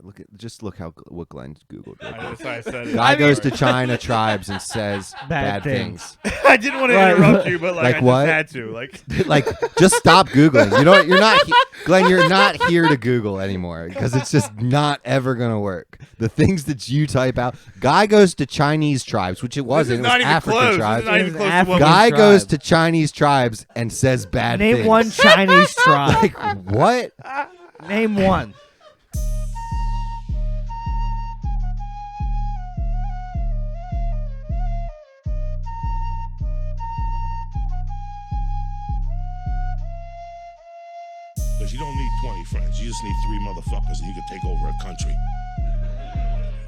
look what Glenn Googled. That's why I said it. Guy goes to China tribes and says bad things. I didn't want to interrupt you, but I what? just had to. Like, just stop Googling. You know what? You're not, Glenn. You're not here to Google anymore because it's just not ever gonna work. The things that you type out. Guy goes to Chinese tribes, which it wasn't. It was African tribes. Guy goes to Chinese tribes and says bad things. Name one Chinese tribe. Like what? Name one. Because you don't need 20 friends. You just need 3 motherfuckers and you can take over a country.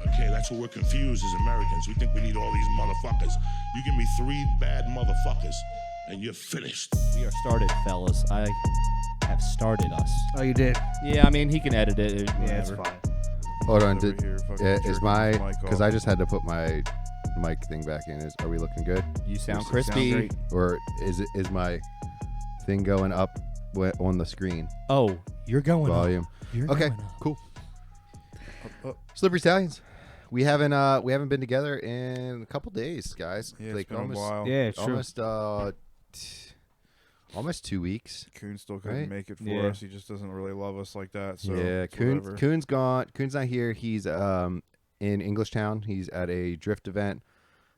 Okay, that's what we're confused as Americans. We think we need all these motherfuckers. You give me 3 bad motherfuckers and you're finished. We are started, fellas. I have started us. Oh, you did? Yeah, I mean, he can edit it. Yeah, it's fine. Hold on. Is my... Because I just had to put my mic thing back in. Are we looking good? You sound crispy. Or is my thing going up on the screen? Oh, you're going volume. Up. You're okay, going up. Cool. Slippery Stallions. We haven't been together in a couple days, guys. Yeah, like it's been almost, a while. Yeah, sure. Almost 2 weeks. Coon still couldn't make it for us. He just doesn't really love us like that. So yeah, Coon's gone. Coon's not here. He's in Englishtown. He's at a drift event.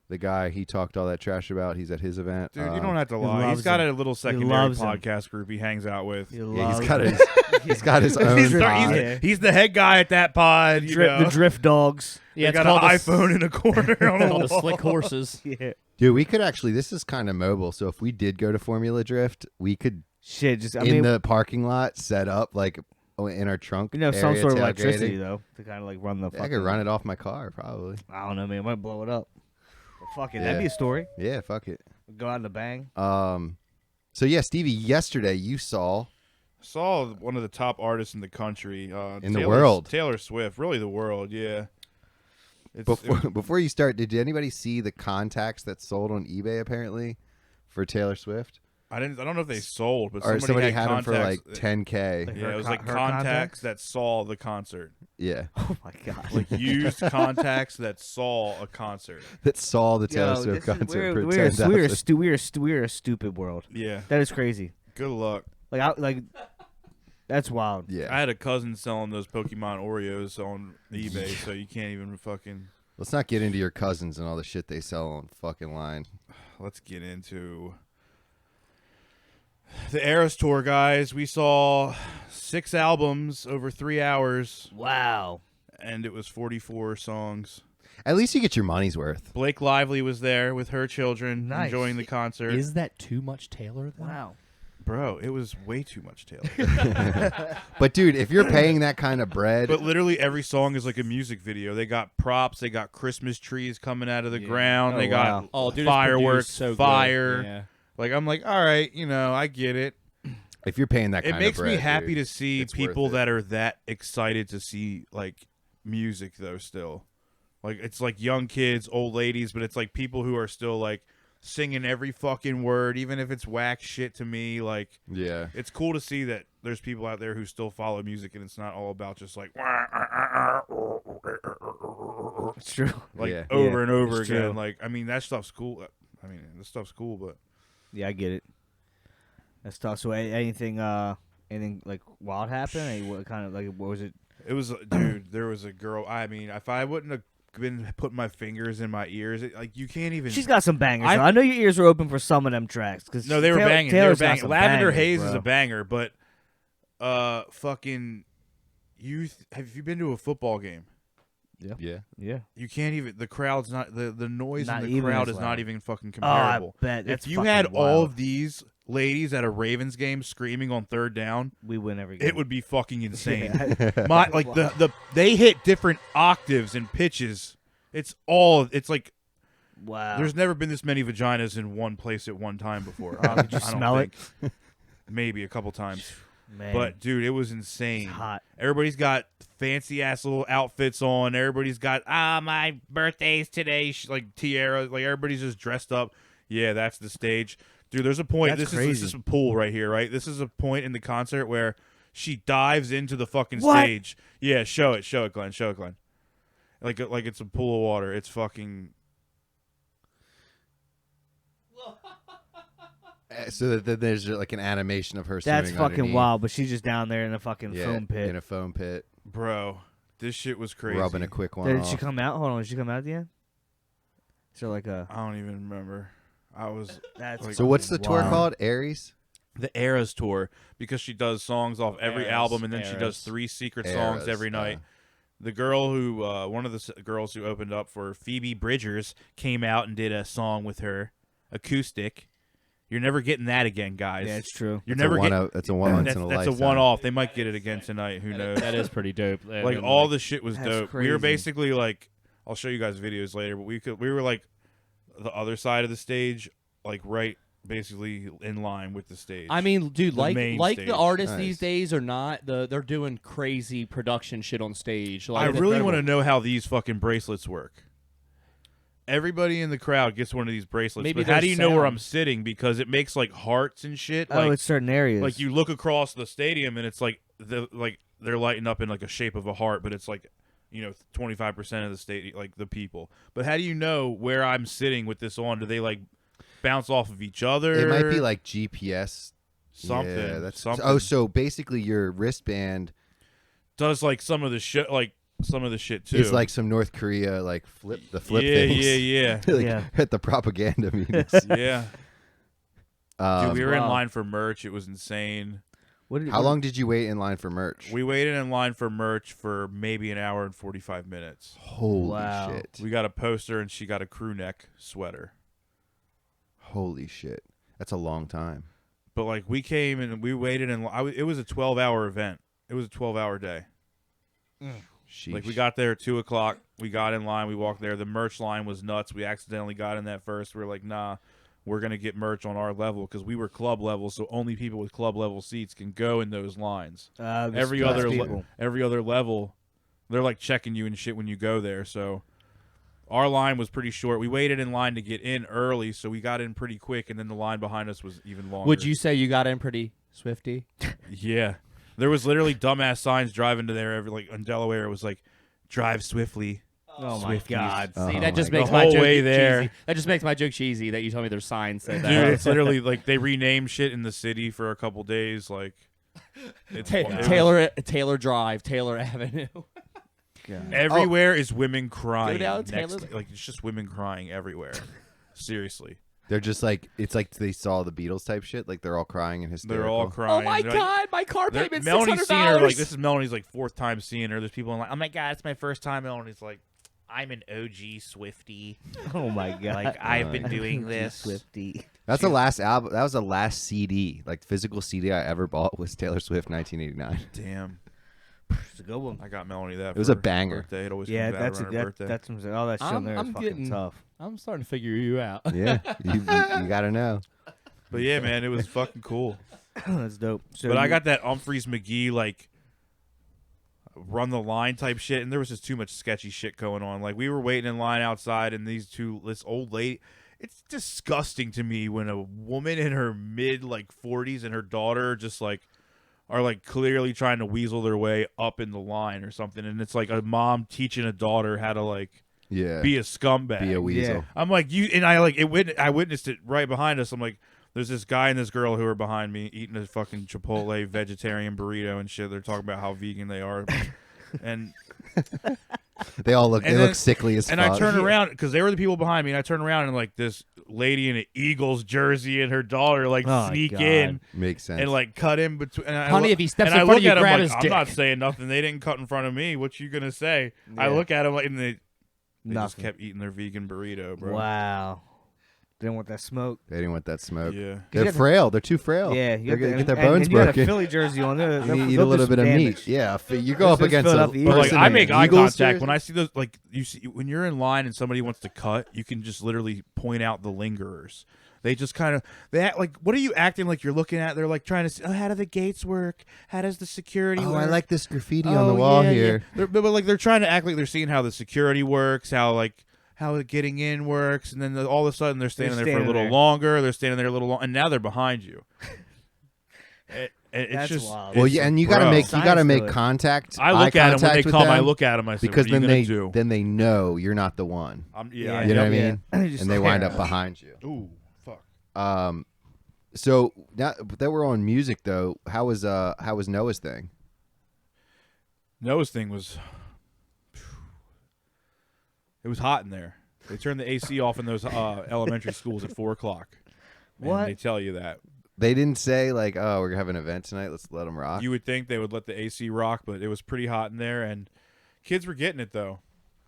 The guy he talked all that trash about, he's at his event. Dude, you don't have to lie. He's got a little secondary podcast group he hangs out with. He's got his own pod. He's the head guy at that pod. The Drift Dogs. Yeah, they got an iPhone in a corner on all the slick horses. Yeah. Dude, we could actually, this is kind of mobile, so if we did go to Formula Drift, we could, the parking lot, set up, like, in our trunk some sort of electricity, though, to kind of, like, run the I could run it off my car, probably. I don't know, man. I might blow it up. But fuck it. That'd be a story. Yeah, fuck it. Go out in the bang. So, yeah, Stevie, yesterday you saw one of the top artists in the country. The world. Taylor Swift. Really the world, yeah. Before you start, did anybody see the contacts that sold on eBay apparently for Taylor Swift? I don't know if they sold, but somebody had them for like $10K. Yeah, it was like contacts that saw the concert. Yeah. Oh my god. Like used contacts that saw a concert. That saw the Taylor Swift concert for $10,000. We're a stupid world. Yeah. That is crazy. Good luck. That's wild. Yeah. I had a cousin selling those Pokemon Oreos on eBay, so you can't even fucking... Let's not get into your cousins and all the shit they sell on fucking line. Let's get into the Eras Tour, guys. We saw 6 albums over 3 hours. Wow. And it was 44 songs. At least you get your money's worth. Blake Lively was there with her children enjoying the concert. Is that too much Taylor, though? Wow. Bro, it was way too much Taylor. But, dude, if you're paying that kind of bread... But literally every song is like a music video. They got props. They got Christmas trees coming out of the ground. They got fireworks, fire. Yeah. Like, I'm like, all right, I get it. If you're paying that kind of bread, it makes me happy dude, to see people that are that excited to see, like, music, though, still. Like, it's like young kids, old ladies, but it's like people who are still, like, singing every fucking word, even if it's whack shit to me. Like, yeah, it's cool to see that there's people out there who still follow music and it's not all about just like it's true, like over and over again. True. Like, I mean, that stuff's cool. I mean, this stuff's cool, but yeah, I get it. That's tough. So anything like wild happened? What kind of like what was it? It was, dude. There was a girl. I mean, if I wouldn't have been putting my fingers in my ears, like you can't even. She's got some bangers. I know your ears were open for some of them tracks. No, they were banging. They were banging. Lavender bangers, Haze bro. is a banger, but fucking have you been to a football game? Yeah. You can't even. The crowd's not the noise not in the crowd is not even fucking comparable. Oh, I bet. That's if you had all of these ladies at a Ravens game screaming on third down, we win every game. It would be fucking insane. They hit different octaves and pitches. It's like wow. There's never been this many vaginas in one place at one time before. Did you smell it? Maybe a couple times. Man. But dude, it was insane. It's hot. Everybody's got fancy ass little outfits on. Everybody's got my birthday's today, like tiara. Like everybody's just dressed up. Yeah, that's the stage. Dude, there's a point. This is a pool right here, right? This is a point in the concert where She dives into the fucking What? stage. Yeah, show it, Glenn. Like it's a pool of water. It's fucking. So that there's like an animation of her. That's swimming fucking underneath. wild. But she's just down there in a fucking Yeah, foam pit. in a foam pit, Bro, this shit was crazy. rubbing a quick one Did off. she come out? Hold on. Did she come out at the end? So like a. I don't even remember. I was That's Like- So what's the tour Wow. called? Aries. the Eras tour because she does songs off every Eras, album, and then she does Eras. 3 secret songs Eras, every night. The girl who, one of the girls who opened up for Phoebe Bridgers, came out and did a song with her, acoustic. You're never getting that again, guys. Yeah, it's true. You're That's never a getting. one. That's a one once That's, in a that's a lifetime. one-off. They might get it again tonight. Who knows? That is pretty dope. I Like mean, all the shit was That's dope. We were crazy. basically like, I'll show you guys videos later, but we were like the other side of the stage, like right basically in line with the stage. I mean, dude, The main like stage. the artists Nice. these days are not they're doing crazy production shit on stage. Like, I it's really incredible. want to know how these fucking bracelets work. Everybody in the crowd gets one of these bracelets, Maybe but how their do you know where I'm sound. sitting? Because it makes like hearts and shit. Oh, Like, it's certain areas. like you look across the stadium and it's like they're lighting up in like a shape of a heart, but it's like 25% of the state, like the people. But how do you know where I'm sitting with this on? Do they like bounce off of each other? It might be like GPS. something. Yeah, that's something. Oh, so basically your wristband does like some of the shit, too. is like some North Korea like flip yeah, things. yeah, Like, Yeah. at the propaganda meetings. yeah. Dude, we were in Wow. line for merch. It was insane. What did, How what- long did you wait in line for merch? We waited in line for merch for maybe an hour and 45 minutes. Holy Wow. shit. We got a poster and she got a crew neck sweater. Holy shit. That's a long time. But like we came and we waited and it was a 12-hour event. It was a 12-hour day. Sheesh. Like we got there at 2:00. We got in line. We walked there. The merch line was nuts. We accidentally got in that first. We were like, nah, we're gonna get merch on our level because we were club level, so only people with club level seats can go in those lines. Every class other people. every other level, they're like checking you and shit when you go there. So our line was pretty short. We waited in line to get in early, so we got in pretty quick, and then the line behind us was even longer. Would you say you got in pretty swifty? Yeah, there was literally dumbass signs driving to there every like in Delaware. It was like, drive swiftly. Oh my god. Oh See, my that just God. makes The my whole joke way there. cheesy. That just makes my joke cheesy that you told me there's signs that Dude, it's literally like they renamed shit in the city for a couple days. Like it's Taylor Drive, Taylor Avenue. God. everywhere is women crying. down next Taylor- to- like it's just women crying everywhere. Seriously, They're just like, it's like they saw the Beatles type shit. Like they're all crying and hysterical. they're all Oh crying. my They're like- god, my car they're- payment's Melanie's $600. seen her like this is Melanie's like 4th time seeing her. There's people like, oh my god, it's my first time. Melanie's like, I'm an OG Swiftie. Oh my god. Like I've been doing this. Swifty. That's the last album. That was the last CD, like physical CD I ever bought was Taylor Swift 1989. Damn, It's a good one. I got Melanie that. It was for a her banger. Birthday. It always Yeah, comes out that's a around her that, birthday. that's some, all that shit on there is I'm fucking getting- tough. I'm starting to figure you out. Yeah, you gotta know. But yeah, man, it was fucking cool. That's dope. So But I you- got that Humphreys McGee like run the line type shit, and there was just too much sketchy shit going on. Like we were waiting in line outside, and this old lady. It's disgusting to me when a woman in her mid like 40s and her daughter just like are like clearly trying to weasel their way up in the line or something, and it's like a mom teaching a daughter how to like Yeah, be a scumbag. be a weasel. Yeah. I'm like you, and I like it. I witnessed it right behind us. I'm like, there's this guy and this girl who are behind me eating a fucking Chipotle vegetarian burrito and shit. They're talking about how vegan they are, and They all look. And They then- look sickly as and fuck. I turn around because they were the people behind me, and I turn around and like this lady in an Eagles jersey and her daughter like Oh, sneak God. in Makes sense. and like cut in between. And I Honey, look- if he steps and in I front look of you, at him grab like, his I'm dick. not saying nothing. They didn't cut in front of me. What you gonna say? I Yeah. look at them like, and they just Nothing. kept eating their vegan burrito, bro. Wow. Didn't want that smoke. they didn't want that smoke. Yeah. They're got the- frail. They're too frail. Yeah, they're you gonna got get their and bones you got a broken. Philly jersey on there. You need a little bit of meat. Yeah, you go up This is against a Philadelphia But like person I in make an eye Eagles contact jersey. when I see those. Like you see when you're in line and somebody wants to cut, you can just literally point out the lingerers. They just kind of they act like, what are you acting like you're looking at? They're like trying to see, oh, how do the gates work? How does the security Oh, work? I like this graffiti on the wall yeah, here. Yeah. But like they're trying to act like they're seeing how the security works, how getting in works, and then all of a sudden they're standing there for a standing little there. longer. They're standing there a little long, and now they're behind you. It's That's just wild. Well, it's- yeah, and you bro. gotta make Science to it. contact. I look eye at them when contact they with come. I them, look at them. I say, because what are you then gonna do? then they know you're not the one. Yeah, You know what I Yeah. mean? You just And they wind stare. up behind you. Ooh, fuck. So now that we're on music, though, how was Noah's thing? Noah's thing was, it was hot in there. They turned the AC off in those elementary schools at 4:00. What? They tell you that. They didn't say like, "Oh, we're having an event tonight. Let's let them rock." You would think they would let the AC rock, but it was pretty hot in there, and kids were getting it though.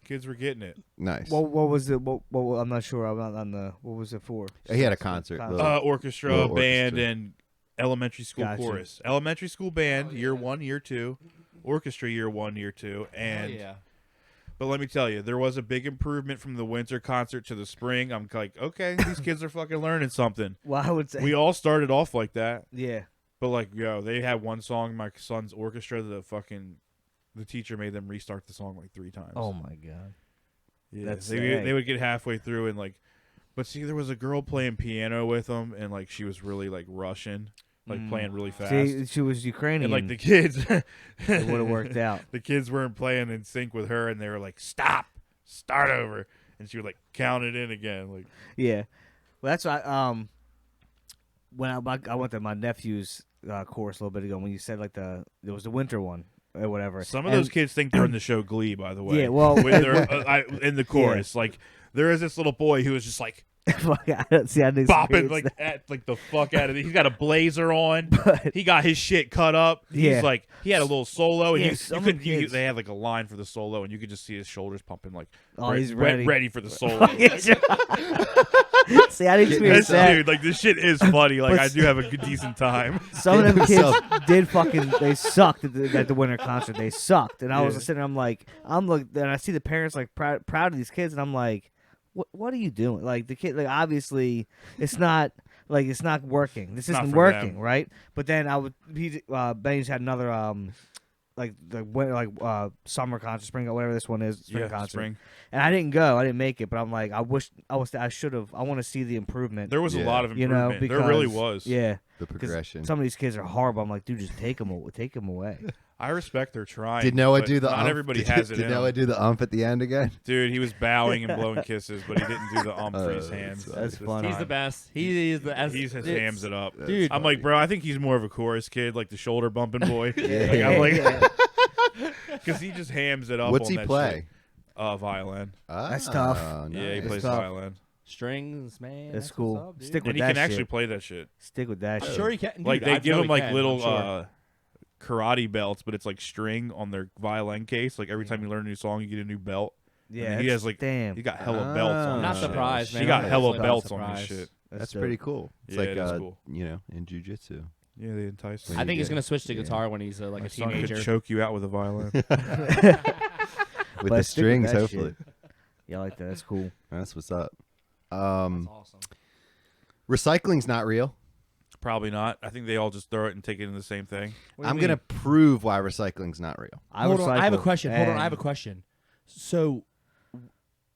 Kids were getting it. Nice. What was it? What I'm not sure. I'm not on the. What was it for? He had a concert. Little- Orchestra, little band, orchestra. and elementary school Gotcha. chorus. Elementary school band, year 1, year 2. Orchestra, year 1, year 2. And yeah. but let me tell you, there was a big improvement from the winter concert to the spring. I'm like, okay, these kids are fucking learning something. Well, I would say. We all started off like that, Yeah. but like, yo, they had one song, my son's orchestra, the teacher made them restart the song like 3 times. Oh my god. yeah, that's they sad. would get halfway through and like, but see, there was a girl playing piano with them, and like she was really like Russian, like playing really fast. See, she was Ukrainian. And like the kids, it would have worked out. the kids weren't playing in sync with her, and they were like, "Stop, start over," and she would like count it in again. Like, Yeah. Well, that's why. When I went to my nephew's course a little bit ago, when you said like there was the winter one or whatever. some of And- those kids think they're in the show Glee, by the way. Yeah, well, when they're in the chorus, like there is this little boy who was just like I don't see. I didn't bopping experience like that. at like the fuck out of it. He's got a blazer on. But- He got his shit cut up. Yeah. He's like he had a little solo, and Yeah, you some couldn't. kids- They had like a line for the solo, and you could just see his shoulders pumping, like Oh, he's ready. ready for the solo. See, I didn't experience That's, that. dude, like this shit is funny. Like But I do have a good decent time. Some of them kids himself. did fucking. They sucked at the winter concert. They sucked, and I was Yeah. sitting there. I'm looking, and I see the parents like proud of these kids, and I'm like, what are you doing? Like the kid, like obviously it's not working. This Not isn't for working, them. right? But then Benny's had another like the winter, summer concert, spring, whatever this one is, spring concert. spring. And I didn't go. I didn't make it, but I'm like, I should have. I want to see the improvement. There was a Yeah. lot of you know, improvement. because there really was. Yeah, the 'cause progression. some of these kids are horrible. I'm like, dude, just take them away. I respect their trying. Did Noah but do the? Not umph? everybody did, has it Did in Noah him. do the umph at the end again? Dude, he was bowing and blowing kisses, but he didn't do the for his hands. That's this funny. He's time. the best. He is the as He just it's- hams it up. Dude. I'm like, bro, I think he's more of a chorus kid, like the shoulder bumping boy. Yeah. Like, I'm Yeah. like, because he just hams it up. What's on he that play? shit. Violin. That's tough. Yeah, he nice. plays tough. violin, Strings, man. That's what's cool. up, dude. Stick with and he that can shit. actually play that shit. Stick with that I'm shit. sure he can. Dude, Like they I give know him he like can, little I'm sure. karate belts, but it's like string on their violin case. Like every time you learn a new song, you get a new belt. Yeah, he has like damn. he got hella belts on. I'm not his shit. surprised, man. He got I'm hella not belts on his surprised. shit. That's dope. pretty cool. It's Yeah, like it is cool. in jujitsu. Yeah, they entice. I think he's Yeah. gonna switch to guitar when he's like My a son teenager. could choke you out with a violin. With But the stick with strings, that hopefully. shit. Yeah, I like that. That's cool. That's what's up. That's awesome. Recycling's not real. Probably not. I think they all just throw it and take it in the same thing. What do you I'm mean? gonna prove why recycling's not real. Hold on, I have a recycle, question. Hold on, I have a and- question. So,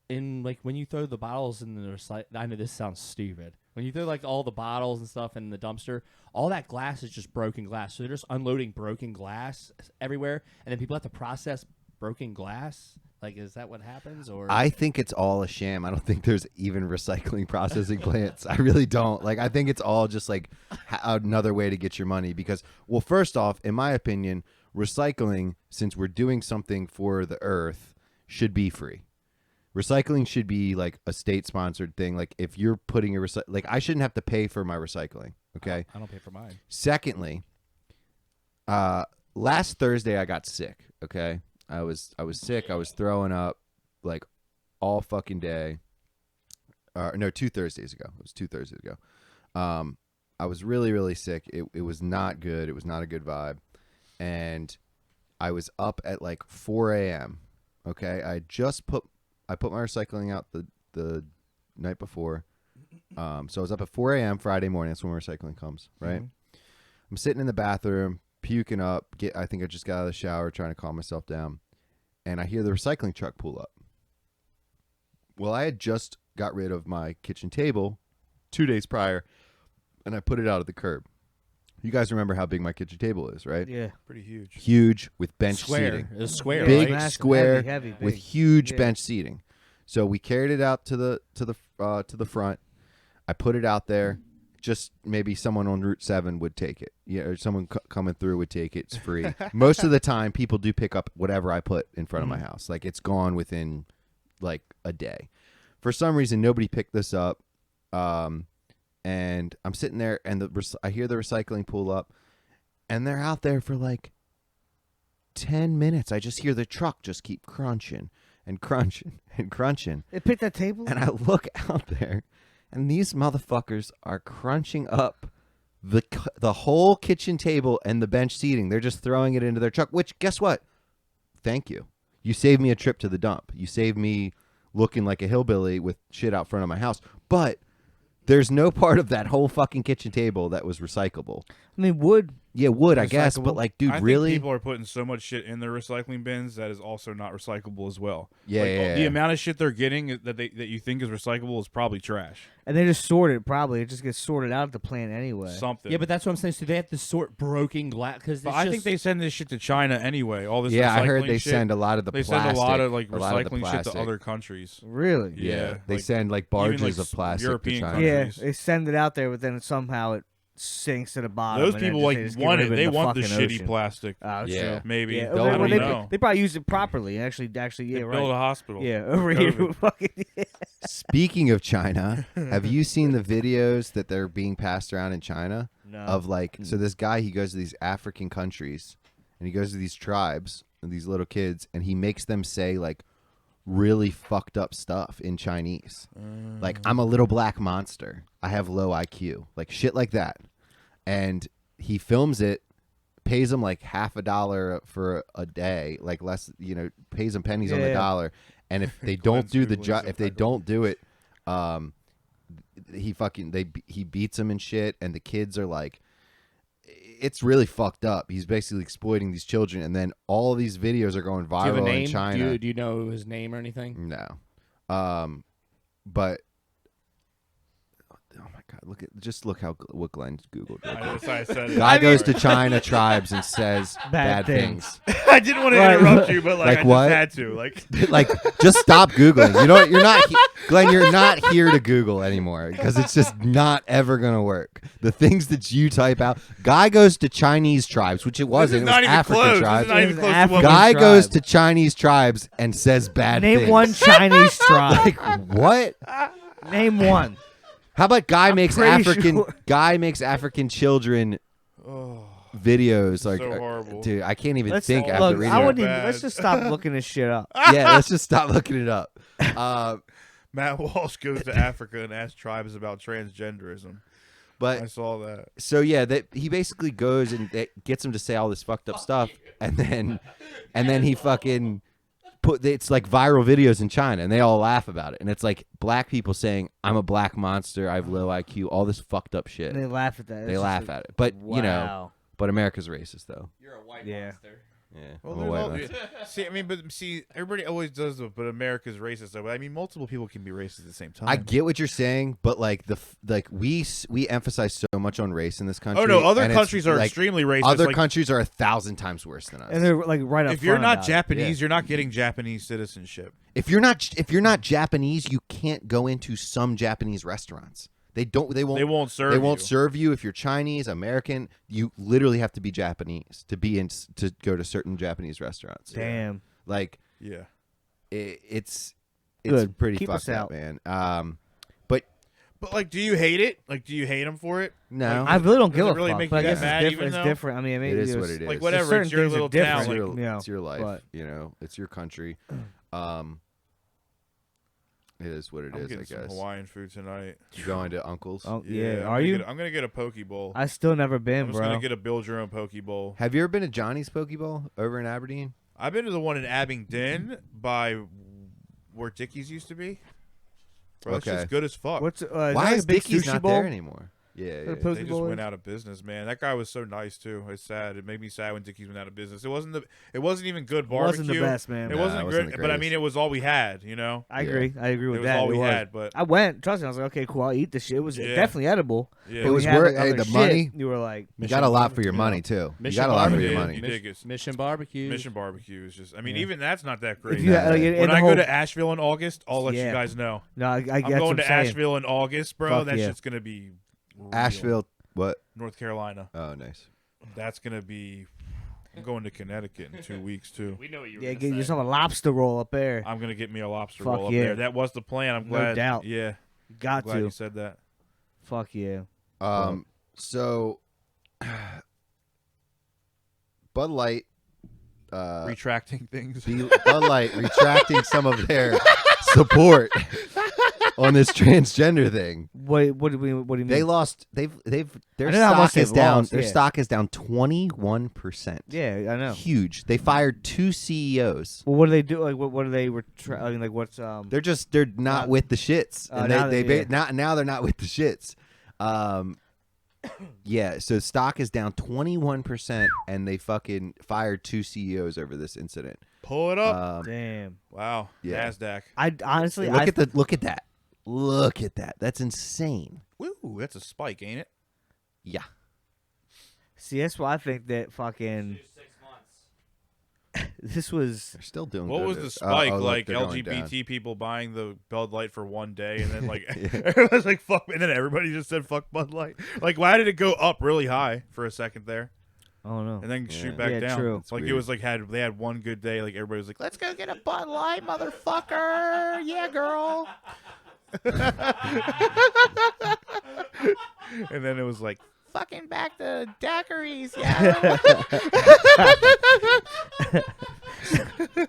in like when you throw the bottles in the I know this sounds stupid. When you throw like all the bottles and stuff in the dumpster, all that glass is just broken glass. So they're just unloading broken glass everywhere, and then people have to process broken glass. Like, is that what happens? Or I think it's all a sham. I don't think there's even recycling processing plants. I really don't. Like, I think it's all just like another way to get your money because, well, first off, in my opinion, recycling, since we're doing something for the earth, should be free. Recycling should be like a state-sponsored thing. Like, if you're putting like, I shouldn't have to pay for my recycling. Okay. I don't pay for mine. Secondly, last Thursday I got sick. Okay, I was sick. I was throwing up like all fucking day. No, 2 Thursdays ago. It was 2 Thursdays ago. I was really sick. It was not good. It was not a good vibe, and I was up at like 4 a.m. Okay, I put my recycling out the night before. So I was up at 4 a.m. Friday morning. That's when recycling comes, right? Mm-hmm. I'm sitting in the bathroom, puking up. I think I just got out of the shower, trying to calm myself down, and I hear the recycling truck pull up. Well, I had just got rid of my kitchen table 2 days prior, and I put it out at the curb. You guys remember how big my kitchen table is, right? Yeah. Pretty huge. Huge with bench Square. seating. It was square, Big right? Massive, square heavy, with big. huge Yeah. bench seating. So we carried it out to the front. I put it out there. Just maybe someone on Route 7 would take it. Yeah, or someone coming through would take it. It's free. Most of the time, people do pick up whatever I put in front of my house. Like, it's gone within, like, a day. For some reason, nobody picked this up. And I'm sitting there, and I hear the recycling pull up. And they're out there for, like, 10 minutes. I just hear the truck just keep crunching and crunching and crunching. They picked that table? And I look out there. And these motherfuckers are crunching up the whole kitchen table and the bench seating. They're just throwing it into their truck, which, guess what? Thank you. You saved me a trip to the dump. You saved me looking like a hillbilly with shit out front of my house. But there's no part of that whole fucking kitchen table that was recyclable. I mean, wood. Yeah, wood, I guess. But, like, dude, I really? think people are putting so much shit in their recycling bins that is also not recyclable as well. Yeah, Like, yeah, the yeah. amount of shit they're getting that you think is recyclable is probably trash. And they just sort it, probably. It just gets sorted out at the plant anyway. Something. Yeah, but that's what I'm saying. So they have to sort broken glass because But I think they send this shit to China anyway. All this. Yeah, I heard recycling they shit. send a lot of the They plastic. send a lot of like a lot of the recycling shit to plastic. other countries. Really? Yeah, They like, send, like, even, barges like, of plastic European to China. countries. Yeah, they send it out there, but then somehow it sinks to the bottom. Those and then people they like just get want rid it. of in They want the fucking shitty ocean. plastic. Oh, Yeah. true. Maybe. Yeah, I They'll don't they, know. they probably use it properly. Actually, yeah, Build right. a hospital. Yeah, over here, COVID. fucking. Yeah. Speaking of China, have you seen the videos that they're being passed around in China? No. Of like, so this guy, he goes to these African countries and he goes to these tribes and these little kids and he makes them say like really fucked up stuff in Chinese. Like, I'm a little black monster. I have low IQ. Like shit like that. And he films it, pays them like $50 for a day, like less, pays them pennies on the Yeah. dollar. And if they don't do the Googling job, if they subtitles. don't do it, he beats them and shit. And the kids are like, it's really fucked up. He's basically exploiting these children. And then all these videos are going Do you have a viral name? in China. Do you know his name or anything? No. But oh my god, look what Glenn Googled. That's why I said it. Guy goes to China tribes and says bad things. I didn't want to Right. interrupt you, but Like I what? just had to. Like, Like, just stop Googling. You know what? You're not, Glenn, you're not here to Google anymore because it's just not ever going to work. The things that you type out. Guy goes to Chinese tribes, which it this wasn't. is It not was even African close. This tribes. is not even It was close to African what Guy tribe. goes to Chinese tribes and says bad Name things. one Chinese tribe. Like, what? Name one. How about guy makes pretty African sure. children videos like so horrible. dude, I can't even Let's think after look. reading I it. wouldn't even, Bad. let's just stop looking this shit up. Yeah, let's just stop looking it up. Matt Walsh goes to Africa and asks tribes about transgenderism. I But saw that. so yeah, that he basically goes and gets him to say all this fucked up stuff, and then he fucking it's like viral videos in China, and they all laugh about it, and it's like black people saying I'm a black monster, I have low IQ, all this fucked up shit. And they laugh at that. They laugh at it, but Wow. but America's racist though. You're a white Yeah. monster. Yeah, Well, I'm a there's white all- man. see, everybody always does it, but America's racist. Though. I mean, multiple people can be racist at the same time. I get what you're saying, but like we emphasize so much on race in this country. Oh no, other and it's, countries are like, extremely racist. Other like, countries are 1,000 times worse than us. And they're like right up if you're front not about it. Japanese, you're not getting Japanese citizenship. If you're not Japanese, you can't go into some Japanese restaurants. They won't serve you if you're Chinese, American. You literally have to be Japanese to go to certain Japanese restaurants. Damn. Like Yeah. it's Good. pretty Keep us fucked up, out. man. But But like, do you hate it? Like, do you hate them for it? no, I really don't Does give it a really fuck. make But I you guess that mad, it's even different. It's though- different. I mean, maybe it is it's- what it is. Like, whatever. It's certain your things are little different. town. It's your, Like, you know, it's your life. but- You know, it's your country. It is what it I'm is. I getting some guess. Hawaiian food tonight. You going to Uncle's? Oh, yeah. I'm Are gonna you? I'm gonna get a poke bowl. I still never been, I'm just bro. gonna get a build your own poke bowl. Have you ever been to Johnny's Poke Bowl over in Aberdeen? I've been to the one in Abingdon by where Dickie's used to be. Bro, it's Okay. just good as fuck. What's is Why that is a big Dickie's sushi not bowl? there anymore? Yeah, The yeah. Pussy They just Boys. went out of business, man. That guy was so nice too. It's sad. It made me sad when Dickies went out of business. It wasn't even good barbecue. Wasn't the best, man. It No, wasn't it wasn't good, the but I mean, greatest. it was all we had. You know, I Yeah. agree. I agree it with was that. all we It was. had. But I went. Trust me. I was like, okay, cool. I'll eat this shit. It was Yeah. definitely edible. yeah, But It we was had, worth- like, hey, other the shit, money- You were like, You got a lot for your you money know. too. You Mission got a lot for barbecue. your Yeah, money. you did get Mission barbecue. Mission barbecue is just. I mean, Yeah. even that's not that great. if you like, When and the I whole, go to Asheville in August, I'll let you Yeah. guys know. no, I I'm that's what going I'm to saying. Asheville in August, bro. Fuck That yeah. shit's gonna be real. Asheville, what? North Carolina. Oh, nice. That's gonna be. I'm going to Connecticut in 2 weeks too. We know what you were Yeah, gonna get say. yourself a lobster roll up there. I'm gonna get me a lobster Fuck roll up yeah. there. That was the plan. I'm No glad. doubt. Yeah, Got glad to. you said that. Fuck yeah. So Bud Light, Retracting things. Bud Light retracting some of their support on this transgender thing. What do you mean? They lost. Their I know how much stock is they've down. lost, Their yeah. stock is down 21%. Yeah, I know. Huge. They fired 2 CEOs. Well, what do they do? Like, what do they I mean, like, what's They're not with the shits, and now they that- now they're not with the shits. Yeah. So stock is down 21%, and they fucking fired 2 CEOs over this incident. Pull it up. damn. Wow. yeah. Nasdaq. I honestly, Look at that. Look at that. That's insane. Woo, that's a spike, ain't it? Yeah. see. That's why I think that fucking 6 months. this was. They're still doing What good. was the spike? Look, Like they're going down. LGBT people buying the Bud Light for one day, and then like Yeah. everyone's like fuck, and then everybody just said fuck Bud Light. Like, why did it go up really high for a second there, I don't know. and then Yeah. shoot back Yeah, down? true. It's like it weird. was like they had one good day. Like everybody was like, let's go get a Bud Light, motherfucker. Yeah, girl. And then it was like fucking back to daiquiris, yeah.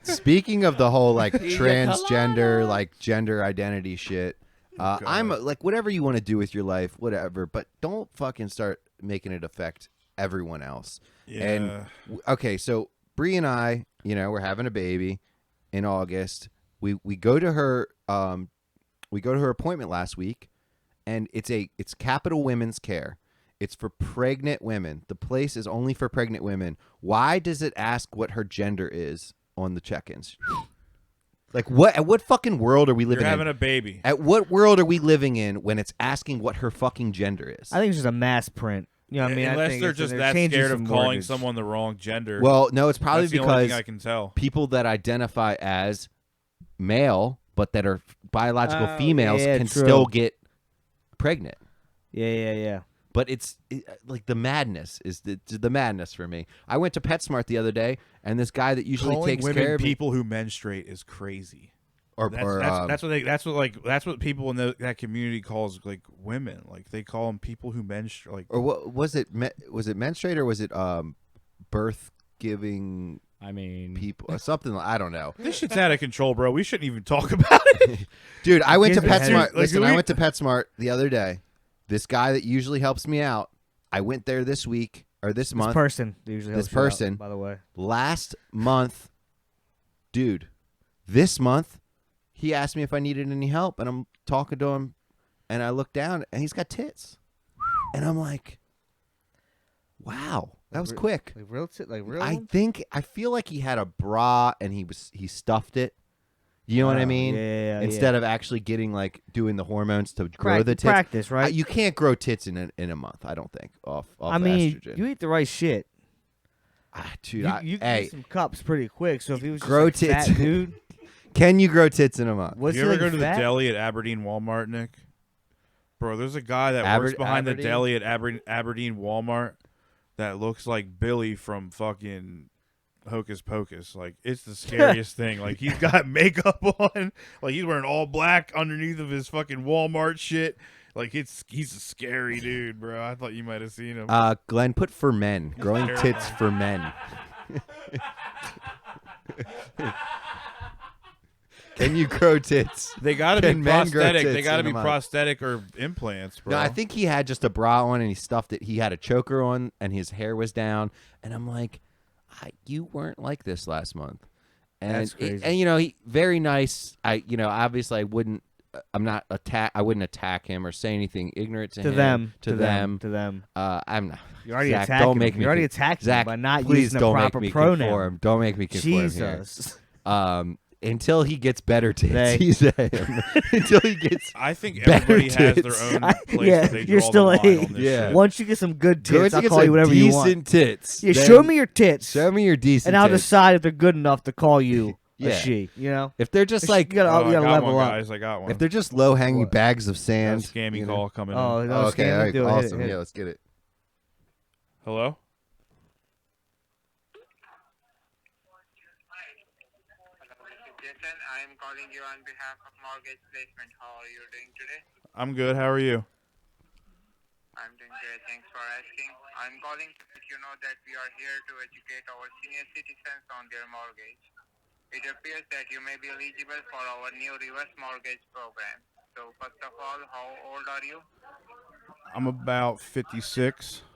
Speaking of the whole like Yeah, transgender, like gender identity shit, God. I'm like whatever you want to do with your life, whatever, but don't fucking start making it affect everyone else. Yeah. Okay, so Bree and I, we're having a baby in August. We go to her appointment last week, and it's Capital Women's Care. It's for pregnant women. The place is only for pregnant women. Why does it ask what her gender is on the check-ins? Like what? At what fucking world are we You're living having in? a baby. At what world are we living in when it's asking what her fucking gender is? I think it's just a mass print. You know what I mean? I Unless think they're it's- just they're that changing scared of some calling wordage. someone the wrong gender. Well, no, it's probably that's the only because thing I can tell. people that identify as male but that are biological Oh, females yeah, can true. still get pregnant. Yeah. But it's like the madness is the madness for me. I went to PetSmart the other day, and this guy that usually Calling takes women care of me, people who menstruate is crazy. or That's what people in that community calls like women. Like they call them people who menstruate. Like or what was it? Was it menstruate or was it birth giving I mean, people or something? I don't know, this shit's out of control, bro. We shouldn't even talk about it. dude. I went to Kids are PetSmart. like, Listen, we- I went to PetSmart the other day. This guy that usually helps me out, I went there this week or this This month. person usually This helps you out, person- by the way. Last month, dude, this month, he asked me if I needed any help, and I'm talking to him, and I look down, and he's got tits, and I'm like, wow, that was quick. Like real, like real. I feel like he had a bra, and he stuffed it. You know what I Oh, mean? Yeah. Instead of actually getting doing the hormones to grow the tits. practice, right? You can't grow tits in a month. I don't think off I mean, estrogen. you eat the right shit. Dude, You can hey, get some cups pretty quick. So if he was just grow like tits. fat dude, can you grow tits in a month? was you he ever like go to fat? the deli at Aberdeen Walmart, Nick? Bro, there's a guy that works behind Aberdeen? the deli at Aberdeen Walmart that looks like Billy from fucking Hocus Pocus. Like, it's the scariest thing. Like, he's got makeup on. Like, he's wearing all black underneath of his fucking Walmart shit. Like, he's a scary dude, bro. I thought you might have seen him. Glenn, put for men. Growing tits for men. Can you grow tits? They gotta be Can men grow prosthetic. They tits gotta in a be month? prosthetic or implants, bro. No, I think he had just a bra on and he stuffed it. He had a choker on and his hair was down. And I'm like, you weren't like this last month. And That's crazy. and he very nice. Obviously I wouldn't I wouldn't attack him or say anything ignorant to him. To them. I'm not. You're already Zach, attacking don't make him. me You're already con- attacking Zach, him by not please using the don't proper make me pronoun. conform. Don't make me conform here. Jesus. Until he gets better They- tits. Until he gets I think better everybody has tits. their own place Yeah, where they you're draw still the line a- on this Yeah. shit. Once you get some good Once tits, you I'll get call you some whatever you want. decent tits. Yeah, then show me your tits. Show me your decent and I'll tits. decide if they're good enough to call you Yeah. a she. You know, If they're just You like, gotta, Oh, you I gotta got level one, up. guys. I got one. if they're just low hanging What? bags of Got a sand. scammy you know. call coming Oh, in. no, Oh, okay, scam, all right, do it, hit it, awesome. hit it. Yeah, let's get it. Hello? Jason, I am calling you on behalf of Mortgage Placement. How are you doing today? I'm good. How are you? I'm doing great. Thanks for asking. I'm calling to let you know that we are here to educate our senior citizens on their mortgage. It appears that you may be eligible for our new reverse mortgage program. So first of all, how old are you? I'm about 56.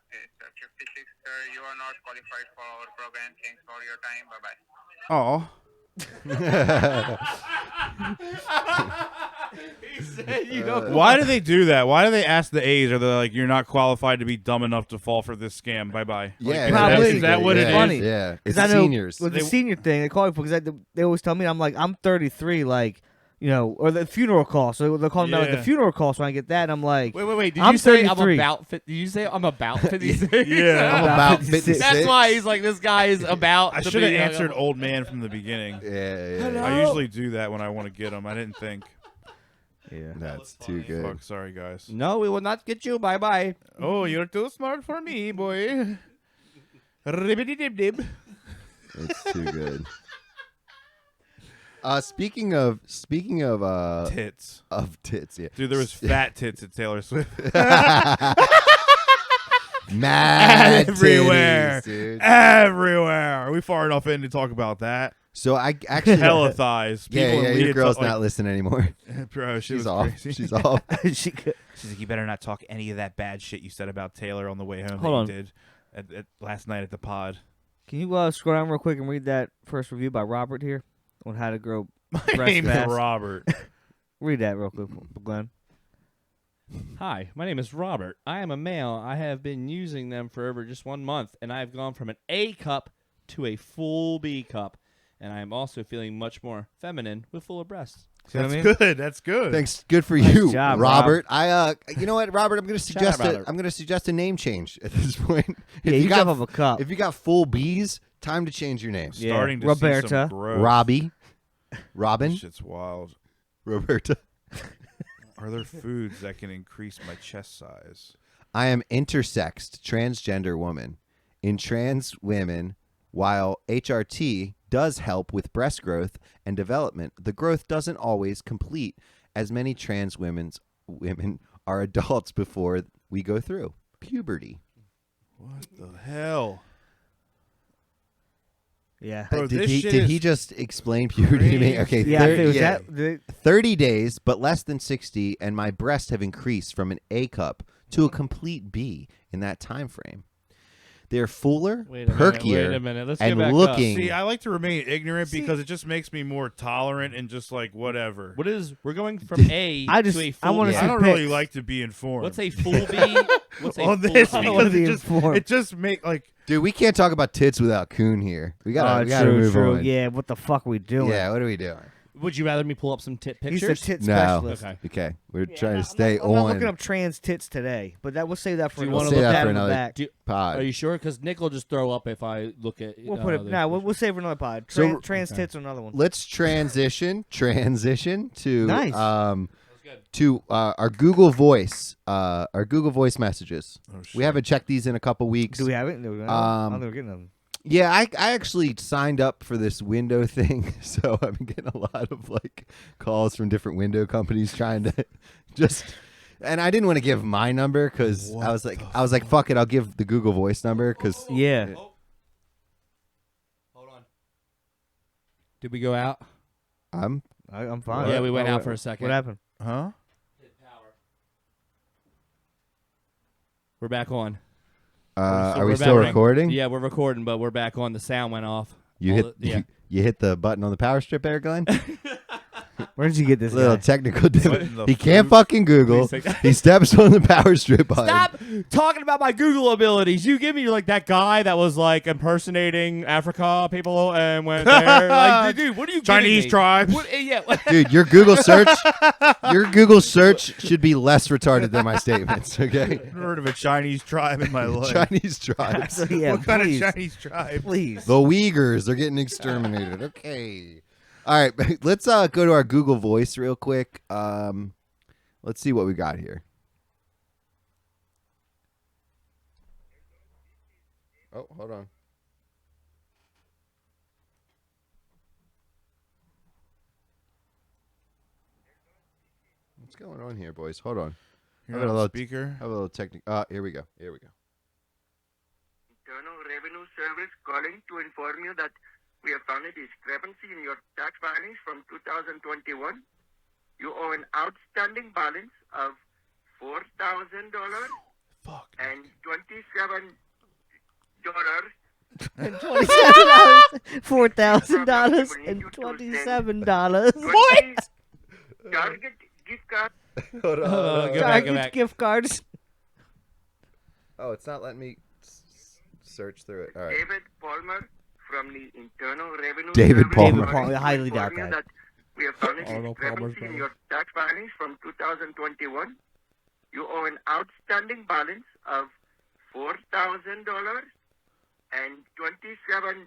Okay, so 56, sir. You are not qualified for our program. Thanks for your time. Bye-bye. Oh. Why do they do that? Why do they ask the age? Are they like, you're not qualified to be dumb enough to fall for this scam? Bye-bye. Yeah, Probably. Is that what it yeah, is? Funny. Yeah, it's Because I know seniors. with the They- senior thing, they call me because they always tell me I'm like I'm 33, like or the funeral cost. So they'll call me like Yeah. the funeral cost when I get that. And I'm like, Wait. Did I'm you say 33. I'm about? Did you say I'm about 56? Yeah. I'm about 56. That's why he's like, this guy is about. I to should have be, answered old man from the beginning. Yeah. I usually do that when I want to get them. I didn't think. yeah. That's too good. Fuck, sorry, guys. No, we will not get you. Bye bye. Oh, you're too smart for me, boy. Ribbidi-dib-dib. It's too good. Speaking of Tits. tits, yeah. Dude, there was fat tits at Taylor Swift. Mad Everywhere. titties, dude. Everywhere. Are we far enough in to talk about that? So I actually Hella thighs. yeah, People in your lead girl's talk, not listening anymore. like, bro, she She's was off. crazy. She's off. She could- She's like, you better not talk any of that bad shit you said about Taylor on the way home Hold on. that you did at last night at the pod. Can you scroll down real quick and read that first review by Robert here on how to grow My breast name fast? is Robert. Read that real quick, Glenn. Hi, my name is Robert. I am a male. I have been using them for over just 1 month, and I have gone from an A cup to a full B cup, and I am also feeling much more feminine with fuller breasts. See what I That's mean? good. That's good. Thanks. Good for you, job, Robert. You know what, Robert? I'm going to Shout out, suggest Robert. I'm going to suggest a name change at this point. Yeah, you jump off a cup. If you got full B's, time to change your name. Yeah. Starting to see Roberta. some growth. Robbie, This Robin, shit's wild. Roberta. Are there foods that can increase my chest size? I am intersexed transgender woman. In trans women, while HRT does help with breast growth and development, the growth doesn't always complete, as many trans women are adults before we go through puberty. What the hell? Yeah. Bro, did this he shit did is he just explain puberty to me? crazy. Okay, Yeah, I think it was that. 30 days, but less than 60, and my breasts have increased from an A cup to a complete B in that time frame. They're fuller, Wait a perkier, minute. Let's and get back looking. See, I like to remain ignorant because it just makes me more tolerant and just like whatever. What is? We're going from A I just- to a I full wanna B. see I don't really pics. like to be informed. What's a full B? What's a on full this B? I wanna because be it just informed. it just make like Dude, we can't talk about tits without Coon here. We gotta true, move true. on. Yeah, what the fuck we doing? Yeah, what are we doing? Would you rather me pull up some tit He's pictures? the tit No. specialist. Okay. Okay, we're Yeah, trying I'm to stay I'm not on looking up trans tits today, but we'll save that for Do you another. wanna We'll save look that at for on the another back. pod. Are you sure? Because Nick will just throw up if I look at. We'll put it. those No, pictures. we'll save for another pod. So- Trans tits are another one. Let's transition to Nice. our Google Voice messages. oh, shit. We haven't checked these in a couple weeks. Do we have it? No, we don't. I don't think we're getting them. Yeah, I actually signed up for this window thing, so I've been getting a lot of like calls from different window companies trying to just. And I didn't want to give my number because I was like, fuck it, I'll give the Google Voice number because Yeah. Hold on. Did we go out? I'm I'm fine. Yeah, we went Oh, out for a second. What happened? Huh? We're back on. are we we're still back on. recording? Yeah, we're recording, but we're back on. The sound went off. You All hit the- yeah. you hit the button on the power strip there, Glenn? Where did you get this Little guy? technical What in difficulty. the He can't fruit? fucking Google. Please take- He steps on the power strip button. Stop talking about my Google abilities. You give me like that guy that was like impersonating Africa people and went there. Like, dude, what are you Chinese kidding me? tribes. What, yeah. Dude, your Google search should be less retarded than my statements, okay? I've heard of a Chinese tribe in my life. Chinese tribes. So, yeah, What kind please, of Chinese tribe? please. The Uyghurs, they're getting exterminated. Okay. All right, let's go to our Google Voice real quick. Let's see what we got here. Oh, hold on. What's going on here, boys? Hold on. You're Have a on little- speaker. Have a little technique. Here we go. Here we go. Internal Revenue Service calling to inform you that we have found a discrepancy in your tax filings from 2021. You owe an outstanding balance of $4,000 Fuck. and $27. $4,000 and $27. What? Target gift card. Hold on. Go back, go Target back. gift cards. Oh, it's not letting me search through it. All right. David Palmer from the Internal Revenue David Service Palmer. David Palmer, I highly doubt inform you that. We have found a Arnold Palmer's discrepancy in brother. your tax filings from 2021. You owe an outstanding balance of $4,000 and $27.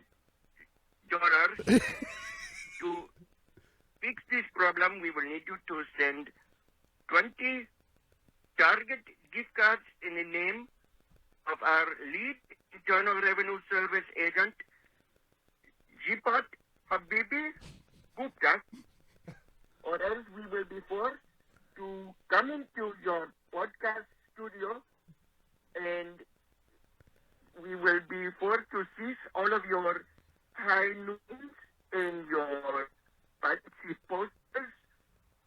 To fix this problem, we will need you to send 20 Target gift cards in the name of our lead Internal Revenue Service agent, Jipat Habibi Gupta, or else we will be forced to come into your podcast studio and we will be forced to seize all of your high noons and your privacy posters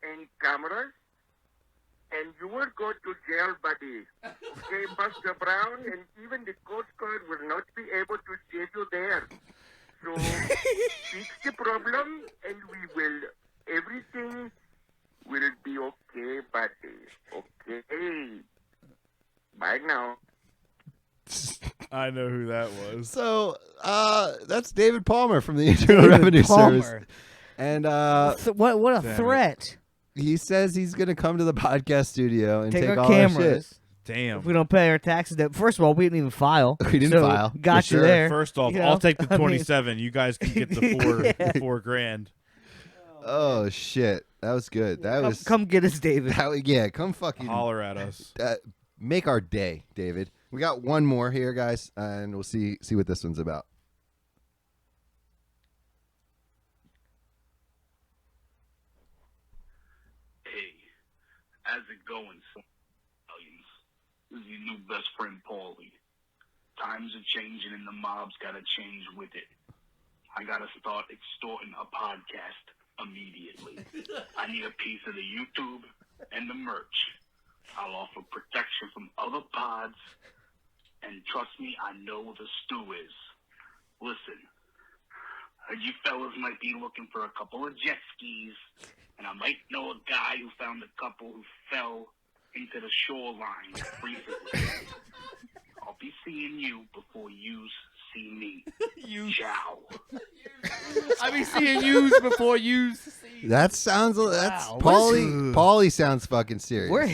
and cameras, and you will go to jail, buddy. Okay, Buster Brown and even the Coast Guard will not be able to save you there. So fix the problem and everything will be okay, buddy. Okay. Bye now. I know who that was. So, that's David Palmer from the Internal Revenue Service. And What a Damn it. threat. he says he's going to come to the podcast studio and Take take our all cameras. Damn. If we don't pay our taxes, first of all, we didn't even file. We didn't So, file, Got for you sure. there. First off, You know, I'll take the I mean- 27. You guys can get the Yeah. four grand. Oh, shit. That was good. That was... Come get us, David. yeah, come fucking... Holler at us. make our day, David. We got one more here, guys, and we'll see what this one's about. Hey, how's it going, Stallions? This is your new best friend, Paulie. Times are changing and the mob's gotta change with it. I gotta start extorting a podcast immediately. I need a piece of the YouTube and the merch. I'll offer protection from other pods, and trust me, I know the stew is. Listen, you fellas might be looking for a couple of jet skis, and I might know a guy who found a couple who fell into the shoreline recently. I'll be seeing you before you see me. Ciao. I be seeing yous before yous see. That sounds... That's... Wow, Paulie sounds fucking serious. We're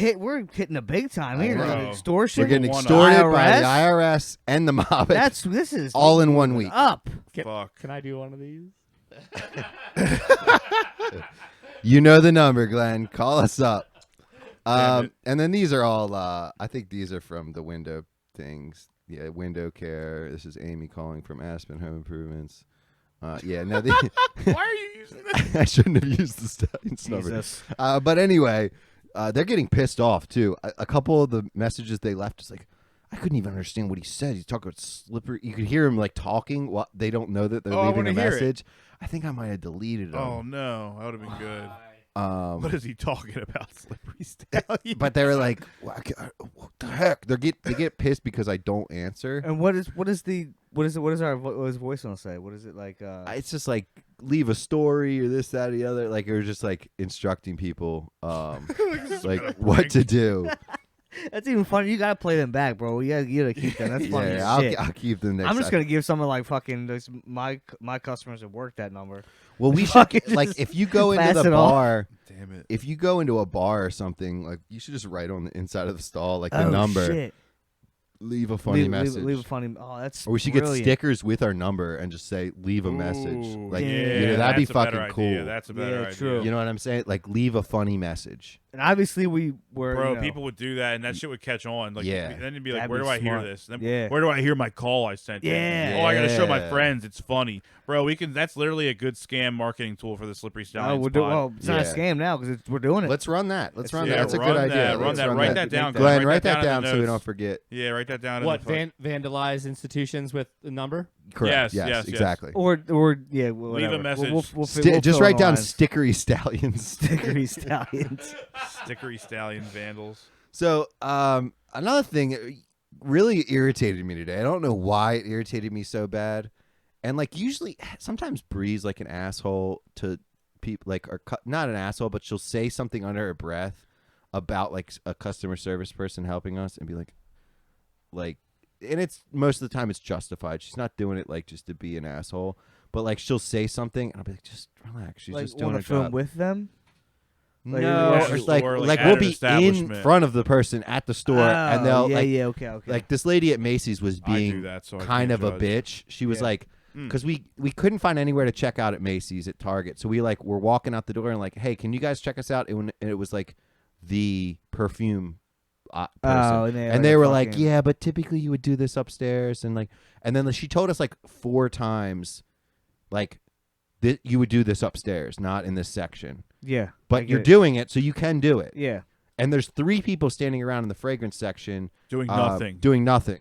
hitting a big time here. Bro. Extortion. We're getting One extorted by the IRS? IRS and the mob. This is all in 1 week. up. Fuck. Can I do one of these? You know the number, Glenn. Call us up. Damn it. And then these are all, I think these are from the window things. Yeah, window care. This is Amy calling from Aspen Home Improvements. Yeah, no, Why are you using that? I shouldn't have used the Stallions number. Jesus. But anyway, they're getting pissed off too. A couple of the messages they left is like, I couldn't even understand what he said. He's talking about slippery. You could hear him like talking while they don't know that they're Oh, I leaving a wanna hear it. message. I think I might have deleted them. Oh, no. That would have been good. What is he talking about, Slippery Stallion? But they were like, what the heck? They get pissed because I don't answer. And what is our voice gonna say? What is it like? It's just like leave a story or this, that, or the other. Like it was just like instructing people, like what to do. That's even funny. You gotta play them back, bro. You gotta keep them. That's funny Yeah, as shit. I'll keep them next. I'm just time. gonna give someone like fucking my customers at work that number. Well, we should Fucking like just if you go into pass the it off. bar. Damn it. If you go into a bar or something, like you should just write on the inside of the stall like the Oh, number. Shit. Leave a funny message. Leave a funny. Oh, that's. Or we should brilliant. get stickers with our number and just say leave a message. Ooh, Like yeah, you know, that'd be that's a better fucking idea. cool. That's a better Yeah, idea. true. You know what I'm saying? Like leave a funny message. And obviously we were. Bro, you know, people would do that, and that shit would catch on. Like, Yeah. Then you'd be like, That'd "Where be do I smart. hear this? Then, Yeah. Where do I hear my call I sent? in? Yeah. Oh, I gotta show my Yeah. friends. It's funny, bro. We can. That's literally a good scam marketing tool for the Slippery Oh, Stallions. we're doing. pod. Well, it's not a Yeah. scam now because we're doing it. Let's run that. Let's run Yeah, that. That's a run good that, idea. run Let's that. run Write that. that down, guys. Glenn, write that in the down so we notes. don't forget. Yeah, write that down. What in the vandalize institutions with the number? Correct. Yes, yes. exactly. or yeah. Whatever. message. We'll Just fill write in the down lines. stickery stallions. Stickery Stallions. Stickery Stallion vandals. So another thing that really irritated me today. I don't know why it irritated me so bad. And like usually, sometimes Bree's like an asshole to people, like or not an asshole, but she'll say something under her breath about like a customer service person helping us and be like, and it's most of the time it's justified. She's not doing it like just to be an asshole, but like she'll say something and I'll be like, just relax. She's Like just doing want her to film job. with them. Like, No, yeah, or it's or, like at we'll an be in establishment. front of the person at the store, and they'll okay. like this lady at Macy's was I do being that, so I kind can't of a judge. bitch. She was Yeah. like, because we couldn't find anywhere to check out at Macy's at Target, so we like were walking out the door and like, hey, can you guys check us out? And it was like the perfume person. Oh, and they were like, yeah, but typically you would do this upstairs, and then she told us like 4 times, like you would do this upstairs, not in this section. Yeah, I But get you're it. doing it, so you can do it. Yeah. And there's 3 people standing around in the fragrance section Doing nothing. Doing nothing.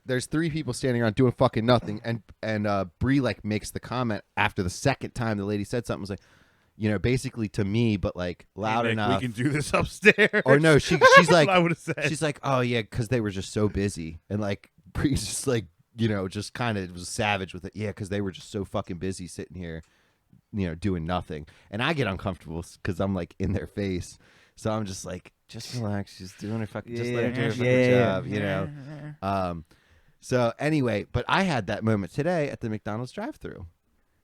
There's 3 people standing around doing fucking nothing, and Bree like makes the comment after the second time the lady said something, was like, you know, basically to me, but like loud Hey, Nick, enough. We can do this upstairs. Or no, she's like, I would have said. she's like, oh yeah, because they were just so busy, and like Bree's just like, you know, just kind of was savage with it. Yeah, because they were just so fucking busy sitting here, you know, doing nothing. And I get uncomfortable because I'm like in their face, so I'm just like, just relax, she's doing her fucking, just let her do her fucking job, you know. So anyway, but I had that moment today at the McDonald's drive-thru.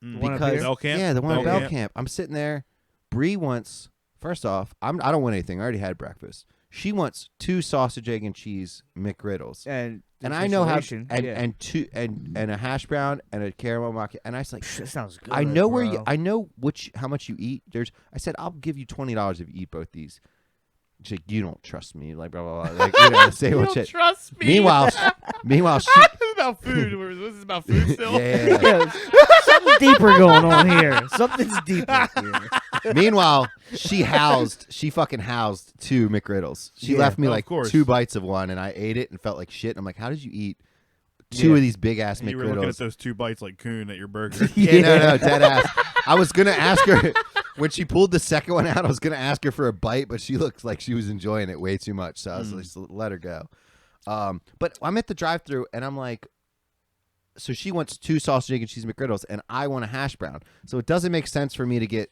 One up Because here? Bell Camp? yeah, the one at Bell Bell Camp. Camp. I'm sitting there. Bree wants. First off, I don't want anything. I already had breakfast. She wants 2 sausage, egg, and cheese McGriddles, And I know how yeah. and 2 and a hash brown and a caramel macchiato. And I was like, That sounds good. I know where bro. you. I know how much you eat. I said I'll give you $20 if you eat both these. She's like, you don't trust me, like blah blah blah. Like, you know, the same old shit. Trust me. Meanwhile, she. This is about food. This is about food still. Yeah. Yeah, something deeper going on here. Something's deeper here. Meanwhile, she fucking housed 2 McGriddles. She Yeah, left me of like course. 2 bites of one, and I ate it and felt like shit. I'm like, how did you eat 2 Yeah. of these big ass And you were looking at McGriddles? those 2 bites like coon at your burger. Yeah, no, dead ass. I was gonna ask her when she pulled the second one out. I was gonna ask her for a bite, but she looked like she was enjoying it way too much, so I was like, just let her go. But I'm at the drive-thru, and I'm like, so she wants 2 sausage, egg, and cheese McGriddles, and I want a hash brown. So it doesn't make sense for me to get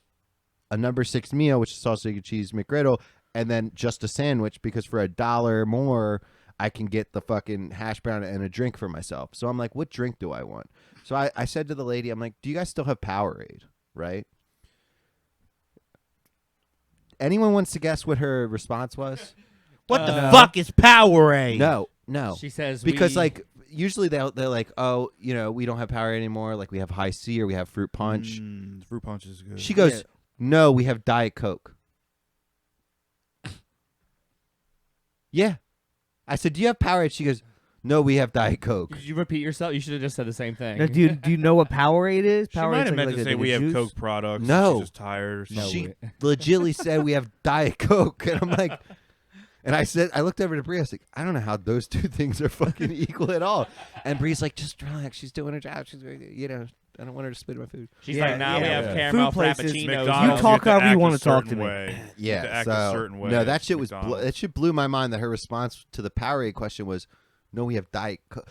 a number 6 meal, which is sausage, egg, and cheese McGriddle, and then just a sandwich, because for $1 more, I can get the fucking hash brown and a drink for myself. So I'm like, what drink do I want? So I said to the lady, I'm like, do you guys still have Powerade, right? Anyone wants to guess what her response was? What the fuck is Powerade? No. She says Because we- like usually they're like, oh, you know, we don't have Powerade anymore. Like we have High C or we have Fruit Punch. Fruit punch is good. She goes, Yeah. no, we have Diet Coke. Yeah. I said, do you have Powerade? She goes, no, we have Diet Coke. Did you repeat yourself? You should have just said the same thing. Now, do you know what Powerade is? She Powerade might have meant to say we have juice? Coke products. No. She's just tired or something. She legitimately said we have Diet Coke. And I'm like, and I looked over to Bree. I was like, I don't know how those 2 things are fucking equal at all. And Bree's like, just relax. She's doing her job. She's, you know, I don't want her to spit in my food. She's Yeah, like, now we yeah. have Food caramel places, frappuccinos. McDonald's, You talk have to however you act wanna a talk to certain me. way. You have Yeah, to act so a certain way. no, at that shit was McDonald's. it shit blew my mind that her response to the Powerade question was, "No, we have Diet Coke."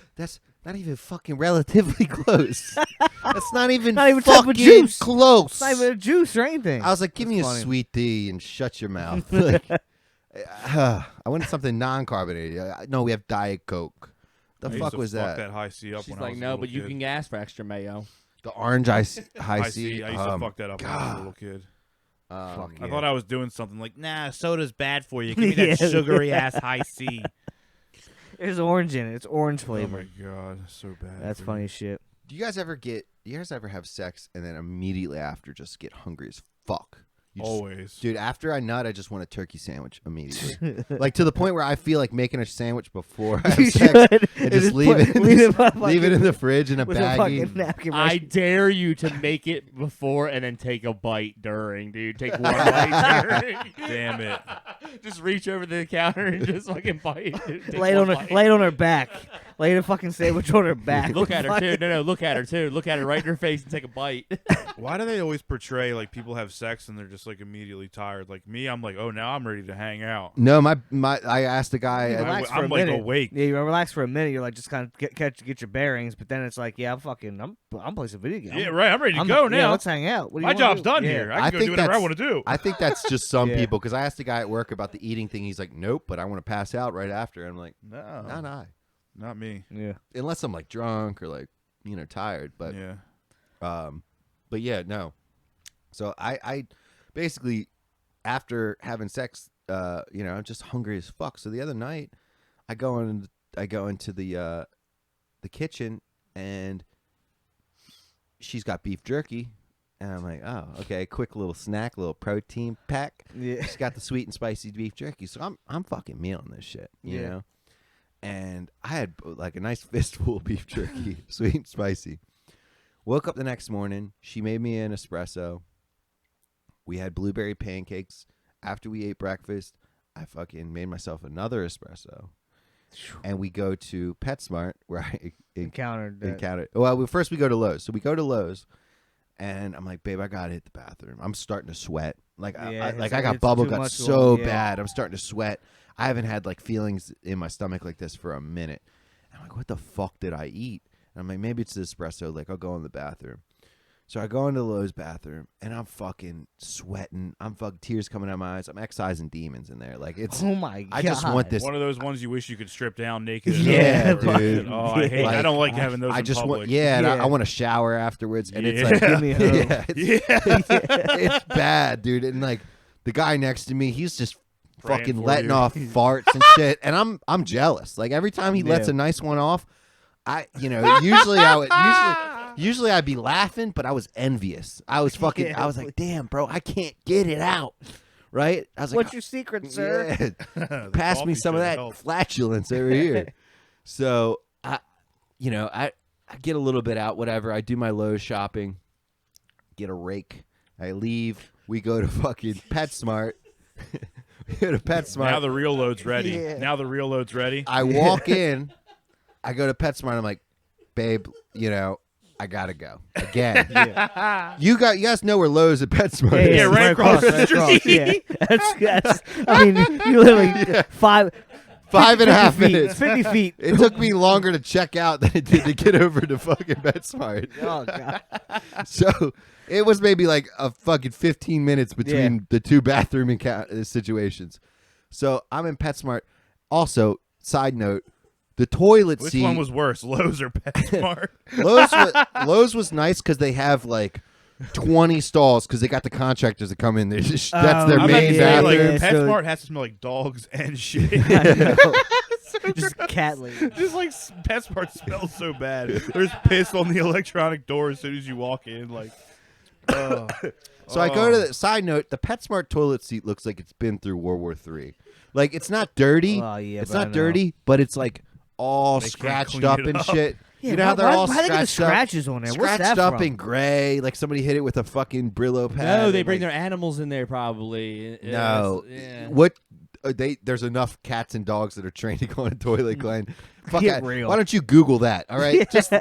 Not even fucking relatively close. That's not even Not even type of fucking juice. close. It's not even a juice or anything. I was like, give me a funny. sweet tea and shut your mouth. Like, I wanted something non-carbonated. No, we have Diet Coke. The I used fuck to was fuck that? high C up She's when I like, was a no, little but you kid. can ask for extra mayo. The orange high C. High C. I used to fuck that up when I was a God. little kid. Fuck I yeah. thought I was doing something like, nah, soda's bad for you. Give me that Yeah. sugary ass high C. There's orange in it. It's orange Oh my flavor. god, so bad. That's for funny me. as shit. Do you guys ever have sex and then immediately after just get hungry as fuck? You just- Always. Dude, after I nut, I just want a turkey sandwich immediately. Like to the point where I feel like making a sandwich before I have You sex should. and And just just leave put- it in leave the- it by leave it in fucking- the fridge in a With a fucking baggie. napkin. I dare you to make it before and then take a bite during, dude. Take one bite during. Damn it. Just reach over the counter and just fucking bite. Take Lay it one on her. bite. Lay it on her back. Lay the fucking sandwich on her back. Look at her too. Fucking- No, look at her too. Look at her right in her face and take a bite. Why do they always portray like people have sex and they're just like immediately tired? Like me, I'm like, oh, now I'm ready to hang out. No, I asked the guy. You I- relax for I'm a like minute. awake. Yeah, you relax for a minute. You're like just kind of get your bearings, but then it's like, yeah, I'm playing some video games. Yeah, right. I'm ready to I'm go Yeah, now. let's hang out. What do you My wanna job's do? done Yeah. here. I I can go think do whatever I that's- want to do. I think that's just some Yeah. people because I asked the guy at work about the eating thing. He's like, nope, but I want to pass out right after. I'm like, No, not I. not me. Yeah. Unless I'm like drunk or like tired. But Yeah. but yeah, no. So I basically after having sex, I'm just hungry as fuck. So the other night, I go into the kitchen and she's got beef jerky, and I'm like, oh, okay, quick little snack, little protein pack. Yeah. She's got the sweet and spicy beef jerky, so I'm fucking mealing this shit, you Yeah. know. And I had like a nice fistful of beef jerky, sweet and spicy. Woke up the next morning. She made me an espresso. We had blueberry pancakes. After we ate breakfast, I fucking made myself another espresso. And we go to PetSmart where I Encountered that. encountered. Well, first we go to Lowe's. So we go to Lowe's, and I'm like, babe, I gotta hit the bathroom. I'm starting to sweat. Like, Yeah, I it's- got it's bubble too gut much so going, yeah. bad. I'm starting to sweat. I haven't had like feelings in my stomach like this for a minute. I'm like, what the fuck did I eat? And I'm like, maybe it's the espresso. Like, I'll go in the bathroom. So I go into Lowe's bathroom, and I'm fucking sweating. I'm fucking tears coming out of my eyes. I'm excising demons in there. Like, it's. Oh my god. I just want this. One of those ones you wish you could strip down naked. and Yeah, over. dude. Oh, I hate. I don't like having those. I in just public. want, and Yeah. I want to shower afterwards, and it's Yeah. like, Give me a hug. yeah, it's bad, dude. And like the guy next to me, he's just Praying fucking for letting you. off farts and shit, and I'm jealous. Like every time he lets Yeah. a nice one off, usually I'd be laughing, but I was envious. I was fucking, Yeah. I was like, damn, bro, I can't get it out, right? I was like, What's your secret, sir? yeah. The Pass me coffee some of should that help. flatulence over here. So I get a little bit out, whatever. I do my Lowe's shopping, get a rake. I leave. We go to fucking PetSmart. We go to PetSmart. Now the real load's ready. Yeah. Now the real load's ready. I walk in. I go to PetSmart. I'm like, babe, I gotta go again. You guys know where Lowe's and PetSmart is. Yeah, right across the street. Yeah. That's, I mean, you literally 5.5 feet, minutes. 50 feet. It took me longer to check out than it did to get over to fucking PetSmart. Oh god. So it was maybe like a fucking 15 minutes between Yeah. the two bathroom situations. So I'm in PetSmart. Also, side note, the toilet Which seat. one was worse, Lowe's or PetSmart? Lowe's was nice because they have like 20 stalls because they got the contractors that come in. They just, that's their Oh, I'm about main to say, like, bathroom. Yeah, so- PetSmart has to smell like dogs and shit. I know. Just cat lady. Just like PetSmart smells so bad. There's piss on the electronic door as soon as you walk in. Like, oh. So I go to the side note. The PetSmart toilet seat looks like it's been through World War III. Like it's not dirty. Oh, yeah, it's but I not know. dirty, but it's like all They can't scratched clean up it and up. shit. Yeah, You know how they're all why they get the scratched up? scratches on there? What's Scratched that up from? in gray, like somebody hit it with a fucking Brillo pad. No, they and, bring like, their animals in there probably. No. Yeah. What? There's enough cats and dogs that are trained to go in a toilet, Glenn. Fuck Get it. real. Why don't you Google that? All right, just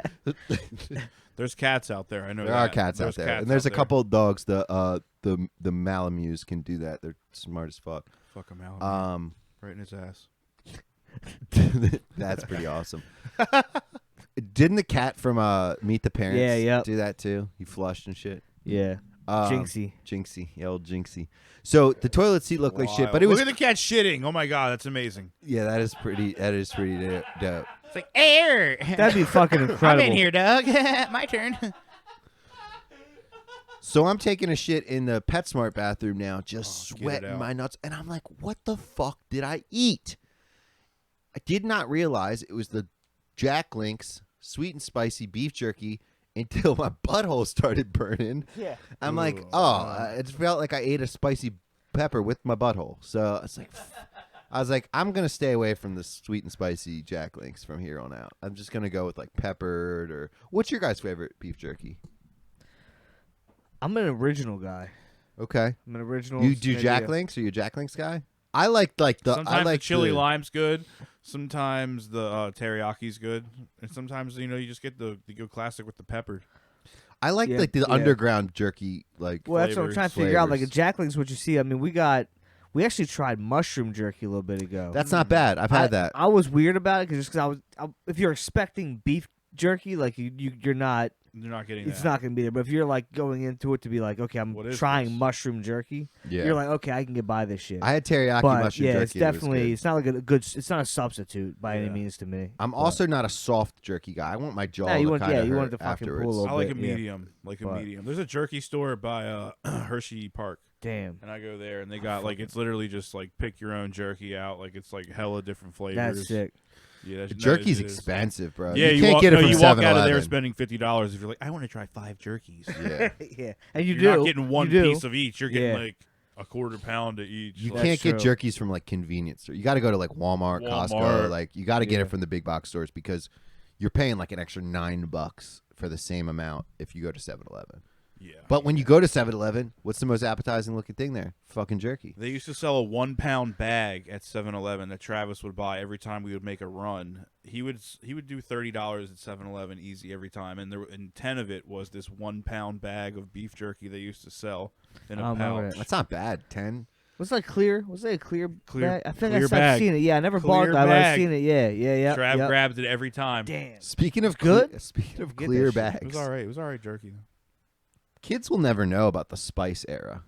There's cats out there. I know there that. are cats out there, Cats and there's out a couple of dogs. The Malamutes can do that. They're smart as fuck. Fuck him out. Right in his ass. That's pretty awesome. Didn't the cat from Meet the Parents yep. do that too? He flushed and shit. Yeah. Jinxie. Jinxie, the old Jinxie. So the toilet seat looked like shit, but it was Look at the cat shitting. Oh my god, that's amazing. yeah, that is pretty dope. It's like air. That'd be fucking incredible. I'm in here, Doug. My turn. So I'm taking a shit in the PetSmart bathroom now, just get it sweating out. my nuts, and I'm like, what the fuck did I eat? I did not realize it was the Jack Link's sweet and spicy beef jerky until my butthole started burning. Yeah. I'm like, it felt like I ate a spicy pepper with my butthole. So it's like, I was like, I'm gonna stay away from the sweet and spicy Jack Links from here on out. I'm just gonna go with like peppered or what's your guys' favorite beef jerky? I'm an original guy. Okay, I'm an original. you do Jack idea. Links? Are you a Jack Links guy? I like the Sometimes I like the chili the, lime's good. Sometimes the teriyaki's good, and sometimes you just get the good classic with the pepper. I like Yeah, like the yeah. underground jerky like. Well, that's what I'm trying to figure out. Like a flavors. Jack Link's, what you see. I mean, we actually tried mushroom jerky a little bit ago. That's not bad. I've had that. I was weird about it because if you're expecting beef jerky, like you're not. You're not getting It's that. not gonna be there. But if you're like going into it to be like, okay, I'm What is trying this? mushroom jerky. Yeah. You're like, okay, I can get by this shit. I had teriyaki but mushroom yeah, jerky. it's and it was definitely good. it's not like a good. It's not a substitute by any Yeah. means to me. I'm also not a soft jerky guy. I want my jaw. Nah, you to want- kinda yeah, you hurt want it to fucking afterwards. pull a I little like a bit, yeah. medium, like a But- medium. There's a jerky store by Hershey Park, Damn, and I go there, and they got like it's literally just like pick your own jerky out. Like it's like hella different flavors. that's sick. Yeah, that's, Jerky's it is. expensive, bro. Yeah, you can't walk, get it no, from you walk out of 7-Eleven. there spending $50 if you're like, I want to try 5 jerkies. Yeah. Yeah, and you You're do. not getting one you do. piece of each. You're getting Yeah. like a quarter pound of each. You Like, can't get true. jerkies from like convenience store. You got to go to like Walmart, Costco. Walmart. Like you got to get Yeah. it from the big box stores because you're paying like an extra $9 for the same amount if you go to 7-Eleven. yeah. But when you go to 7-Eleven, what's the most appetizing looking thing there? Fucking jerky. They used to sell a 1-pound bag at 7-Eleven that Travis would buy every time we would make a run. He would do $30 at 7-Eleven easy every time, and 10 of it was this 1-pound bag of beef jerky they used to sell in I a remember pouch. that. That's not bad. 10. Was that clear? Was that a clear? Clear- bag? I think clear I've bag. seen it. Yeah, I never Clear bought that, but I've bag. seen it. Yeah. Trav yep. grabbed it every time. Damn. Speaking of good? Speaking of Get clear that shit. bags, It was all right. It was all right jerky. kids will never know about the spice era.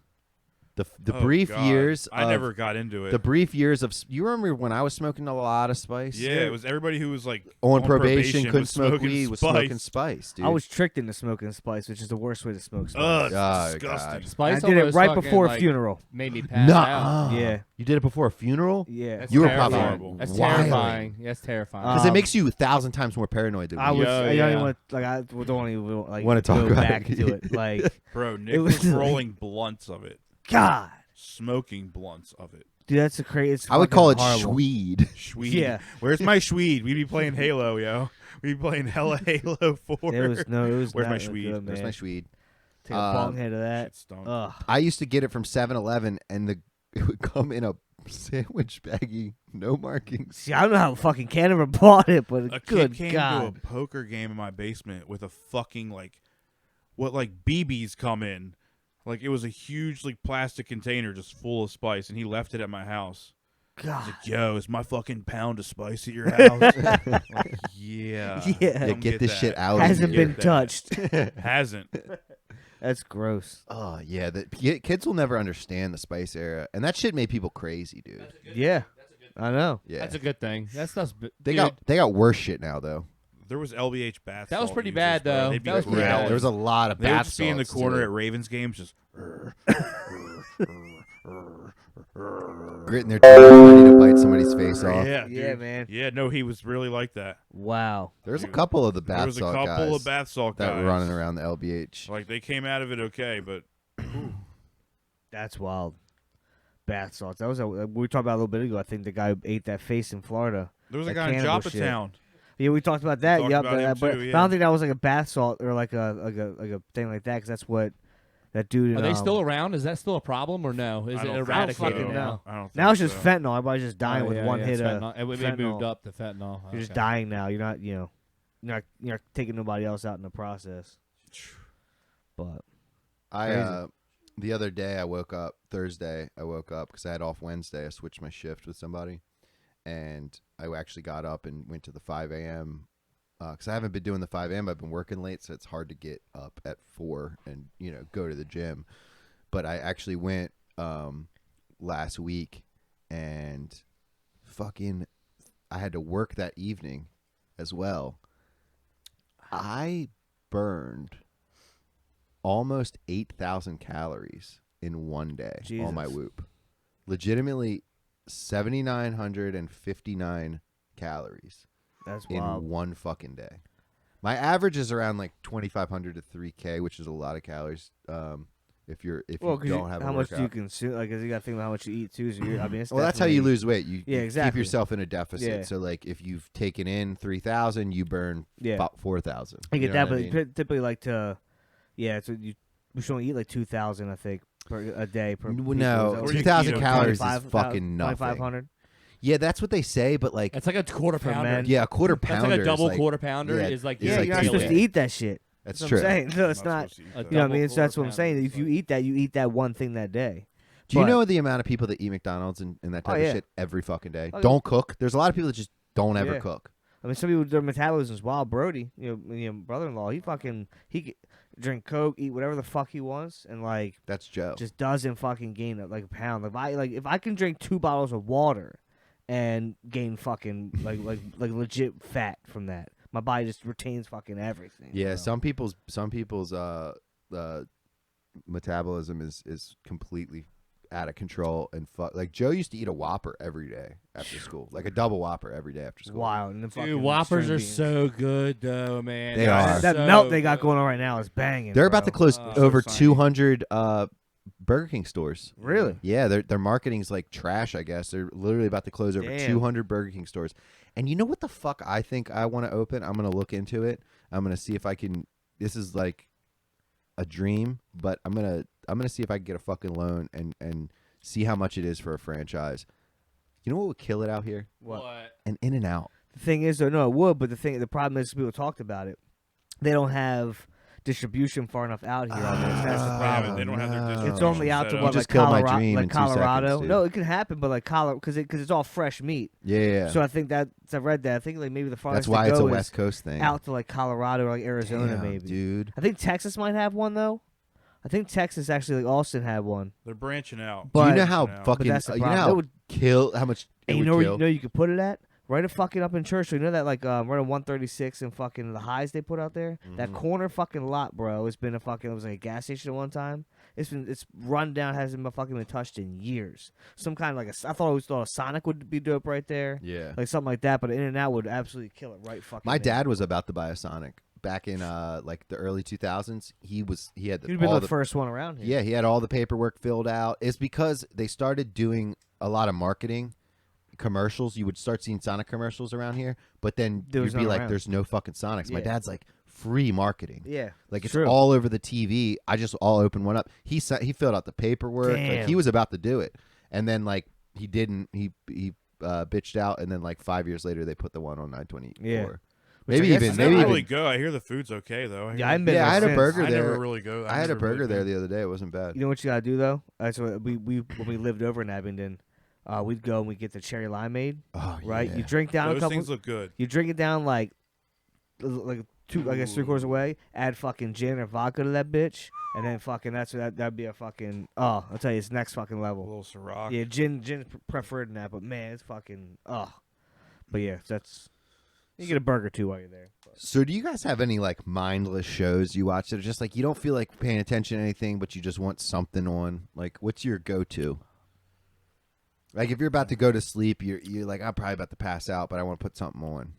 The Oh, brief God. years. I of- never got into it. The brief years of. You remember when I was smoking a lot of spice? yeah, it was everybody who was like On probation, couldn't was smoke smoking weed, was spice. smoking spice, dude. I was tricked into smoking spice, which is the worst way to smoke spice. Ugh, Oh, it's disgusting. God. Spice I did it almost right fucking, before a like, funeral. Made me pass Nuh-uh. out. Yeah. You did it before a funeral? Yeah. That's You were terrifying. probably That's wild. terrifying. That's terrifying. Because it Um, makes you 1,000 times more paranoid than I we was. are. Yeah, I don't yeah. even want. Like I don't even like Wanna talk go about back it. to it. Like Bro, Nick It was was like- rolling blunts of it. God, Smoking blunts of it. dude, that's a crazy. I would call it horrible. Schweed. Schweed. Yeah. Where's my Schweed? We'd be playing Halo, yo. We'd be playing hella Halo 4. It was no. It was Where's my not Schweed? good, Where's man. my Schweed? Take a bong head of that. Shit stunk. Ugh. I used to get it from 7-Eleven, and it would come in a sandwich baggie, no markings. See, I don't know how fucking Ken ever bought it, but A good kid came God. to a poker game in my basement with a fucking what BBs come in. Like it was a huge plastic container just full of spice, and he left it at my house. God. Like, yo, is my fucking pound of spice at your house? Like, yeah. Yeah. Yeah, come get this that. shit out. Hasn't of been here. that. touched. Hasn't. That's gross. Oh yeah, kids will never understand the spice era, and that shit made people crazy, dude. Yeah. I know. Yeah, That's a good thing. That stuff's. they dude, got worse shit now though. There was LBH bath. That was salt pretty users, bad, bro. though. They'd be That was pretty growling. bad. There was a lot of They would bath just be in the salts, corner too. at Ravens games, just. Gritting their teeth, ready to bite somebody's face off. Yeah, Yeah, dude. man. Yeah, no, he was really like that. Wow. There's a couple of the There bath was a salt couple guys of bath salt that guys were running around the LBH. Like they came out of it okay, but That's wild. Bath salts. That was we talked about a little bit ago. I think the guy who ate that face in Florida. there was a That guy in cannibal Joppa shit. Town. Yeah, we talked about that. talked Yep, about him but too, I yeah. don't think that was like a bath salt or like a thing like that because that's what that dude. Are they still around? Is that still a problem or no? Is I it don't think eradicated fucking now? know. I don't Now it's think just so. fentanyl. Everybody's just dying Oh, with yeah, one yeah, hit it's of fentanyl. They fentanyl. moved up to fentanyl. You're just Okay. dying now. You're not, you're not taking nobody else out in the process. But I the other day I woke up Thursday. I woke up because I had off Wednesday. I switched my shift with somebody, and I actually got up and went to the 5 a.m. because I haven't been doing the 5 a.m. I've been working late, so it's hard to get up at 4 and go to the gym. But I actually went last week, and fucking I had to work that evening as well. I burned almost 8,000 calories in one day on my Whoop. Legitimately 7,959 calories. That's in wild. one fucking day. My average is around like 2,500 to 3K, which is a lot of calories. If you don't have a how much workout. do you consume? Like, 'cause you got to think about how much you eat too. So I mean, it's Well, that's how you definitely- lose weight. You exactly. keep yourself in a deficit. Yeah. So like if you've taken in 3,000, you burn about 4,000. I get know that, what but I mean? typically like to, so you should only eat like 2,000, I think, a day per. people. No, Is that- 2,000 or calories is 25,000, fucking nothing. 2,500. Yeah, that's what they say, but like That's like a quarter For pounder. men. yeah, a quarter That's pounder. like a double is like, quarter pounder yeah, is like it's Yeah, like you're not 2K. supposed to eat that shit. That's That's true. what I'm saying. No, it's Not not. supposed to eat A that. You know what I double mean? So that's what I'm quarter saying. pounder If is you like- eat that, you eat that one thing that day. Do you But- know the amount of people that eat McDonald's and that type Oh, yeah. of shit every fucking day? Oh, yeah. Don't cook. There's a lot of people that just don't ever Yeah. cook. I mean, some people their metabolism's wild. Brody, brother-in-law, he drink Coke, eat whatever the fuck he wants, and like That's Joe. just doesn't fucking gain like a pound. If I can drink 2 bottles of water and gain fucking like legit fat from that, my body just retains fucking everything. Yeah, bro. some people's metabolism is completely out of control and like Joe used to eat a Whopper every day after school, like a double Whopper every day after school. wild. And then fucking Dude, Whoppers string are beans. so good though, man. They They're are. That so melt they got good. going on right now is banging. They're bro. about to close Oh, over so shiny. 200 Burger King stores. Really? Yeah, their marketing's like trash, I guess. They're literally about to close over Damn. 200 Burger King stores. And you know what the fuck I think I want to open? I'm going to look into it. I'm going to see if I can. This is like a dream, but I'm going to see if I can get a fucking loan and see how much it is for a franchise. You know what would kill it out here? What? An In-N-Out. The thing is, though, no, it would. But the problem is, people talked about it. They don't have distribution far enough out here. on this. That's the Yeah, problem. but they don't have their no. distribution It's only out set to up. what, just like killed my Colorado, dream like in 2 Colorado. seconds, dude. No, it can happen, but like Colorado, because it's all fresh meat. Yeah. So I think I read that. I think like maybe the farthest That's why to it's a go is West Coast thing. out to like Colorado or like Arizona, Damn, maybe. dude. I think Texas might have one though. I think Texas actually, like Austin had one. They're branching out. Do you But- know how But fucking that's the you know problem. how That would- how much it And you would know where kill? you could put it at? Right fucking up in Churchill. You know that like right on 136 and fucking the highs they put out there? That Mm-hmm. corner fucking lot, bro. It's been it was like a gas station at one time. It's run down, hasn't been fucking been touched in years. Some kind of like I always thought a Sonic would be dope right there. Yeah. Like something like that, but In-N-Out would absolutely kill it right fucking My there. dad was about to buy a Sonic back in like the early 2000s. He had He'd been all the first one around here. yeah, he had all the paperwork filled out. It's because they started doing a lot of marketing commercials. You would start seeing Sonic commercials around here, but then There was you'd be none like, around. "There's no fucking Sonics." My Yeah. dad's like, "Free marketing." Yeah. Like it's true. all over the TV. I just all opened one up. He filled out the paperwork. Like Damn. he was about to do it, and then like he didn't. He bitched out, and then like 5 years later they put the one on 924. Yeah. Maybe I guess even is I maybe never even really go. I hear the food's okay though. Yeah, I haven't been yeah. I there had a since. burger I there. never really go. I had a never really burger there been. the other day. It wasn't bad. You know what you gotta do though? So we when we lived over in Abingdon, we'd go and we get the cherry limeade. Oh, Right? yeah. You drink down a Those couple. things look good. You drink it down like two, I guess 3/4 away. Add fucking gin or vodka to that bitch, and then fucking that'd be a fucking I'll tell you, it's next fucking A level. little Ciroc. Yeah, gin's preferred in that, but man, it's fucking But yeah, you get a burger too while you're there. But. So do you guys have any like mindless shows you watch that are just like you don't feel like paying attention to anything, but you just want something on? Like, what's your go-to? Like, if you're about to go to sleep, you're like, I'm probably about to pass out, but I want to put something on.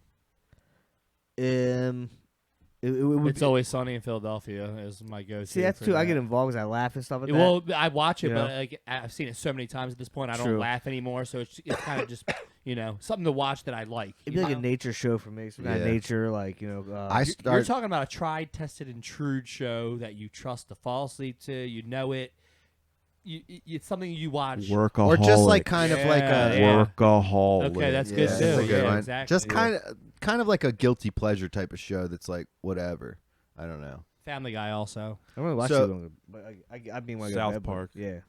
It would It's Always Sunny in Philadelphia is my go-to. see that's for too. I that. get involved because I laugh and stuff like that. Well, I watch it, You but know? like I've seen it so many times at this point, I don't True. laugh anymore. So it's kind of just something to watch that I like. It'd you be like a know? nature show for me. Some kind of Yeah. nature, like I You're start. talking about a tried, tested, and true show that you trust to fall asleep to. You know it. It's something you watch. Or just like kind of like a Yeah. Workaholic. Okay, that's Yeah, good that's too. a good Yeah, one. exactly. Just kind of like a guilty pleasure type of show that's like whatever. I don't know. Family Guy also. I really watched So- it longer, but I've been watching South Park. Yeah.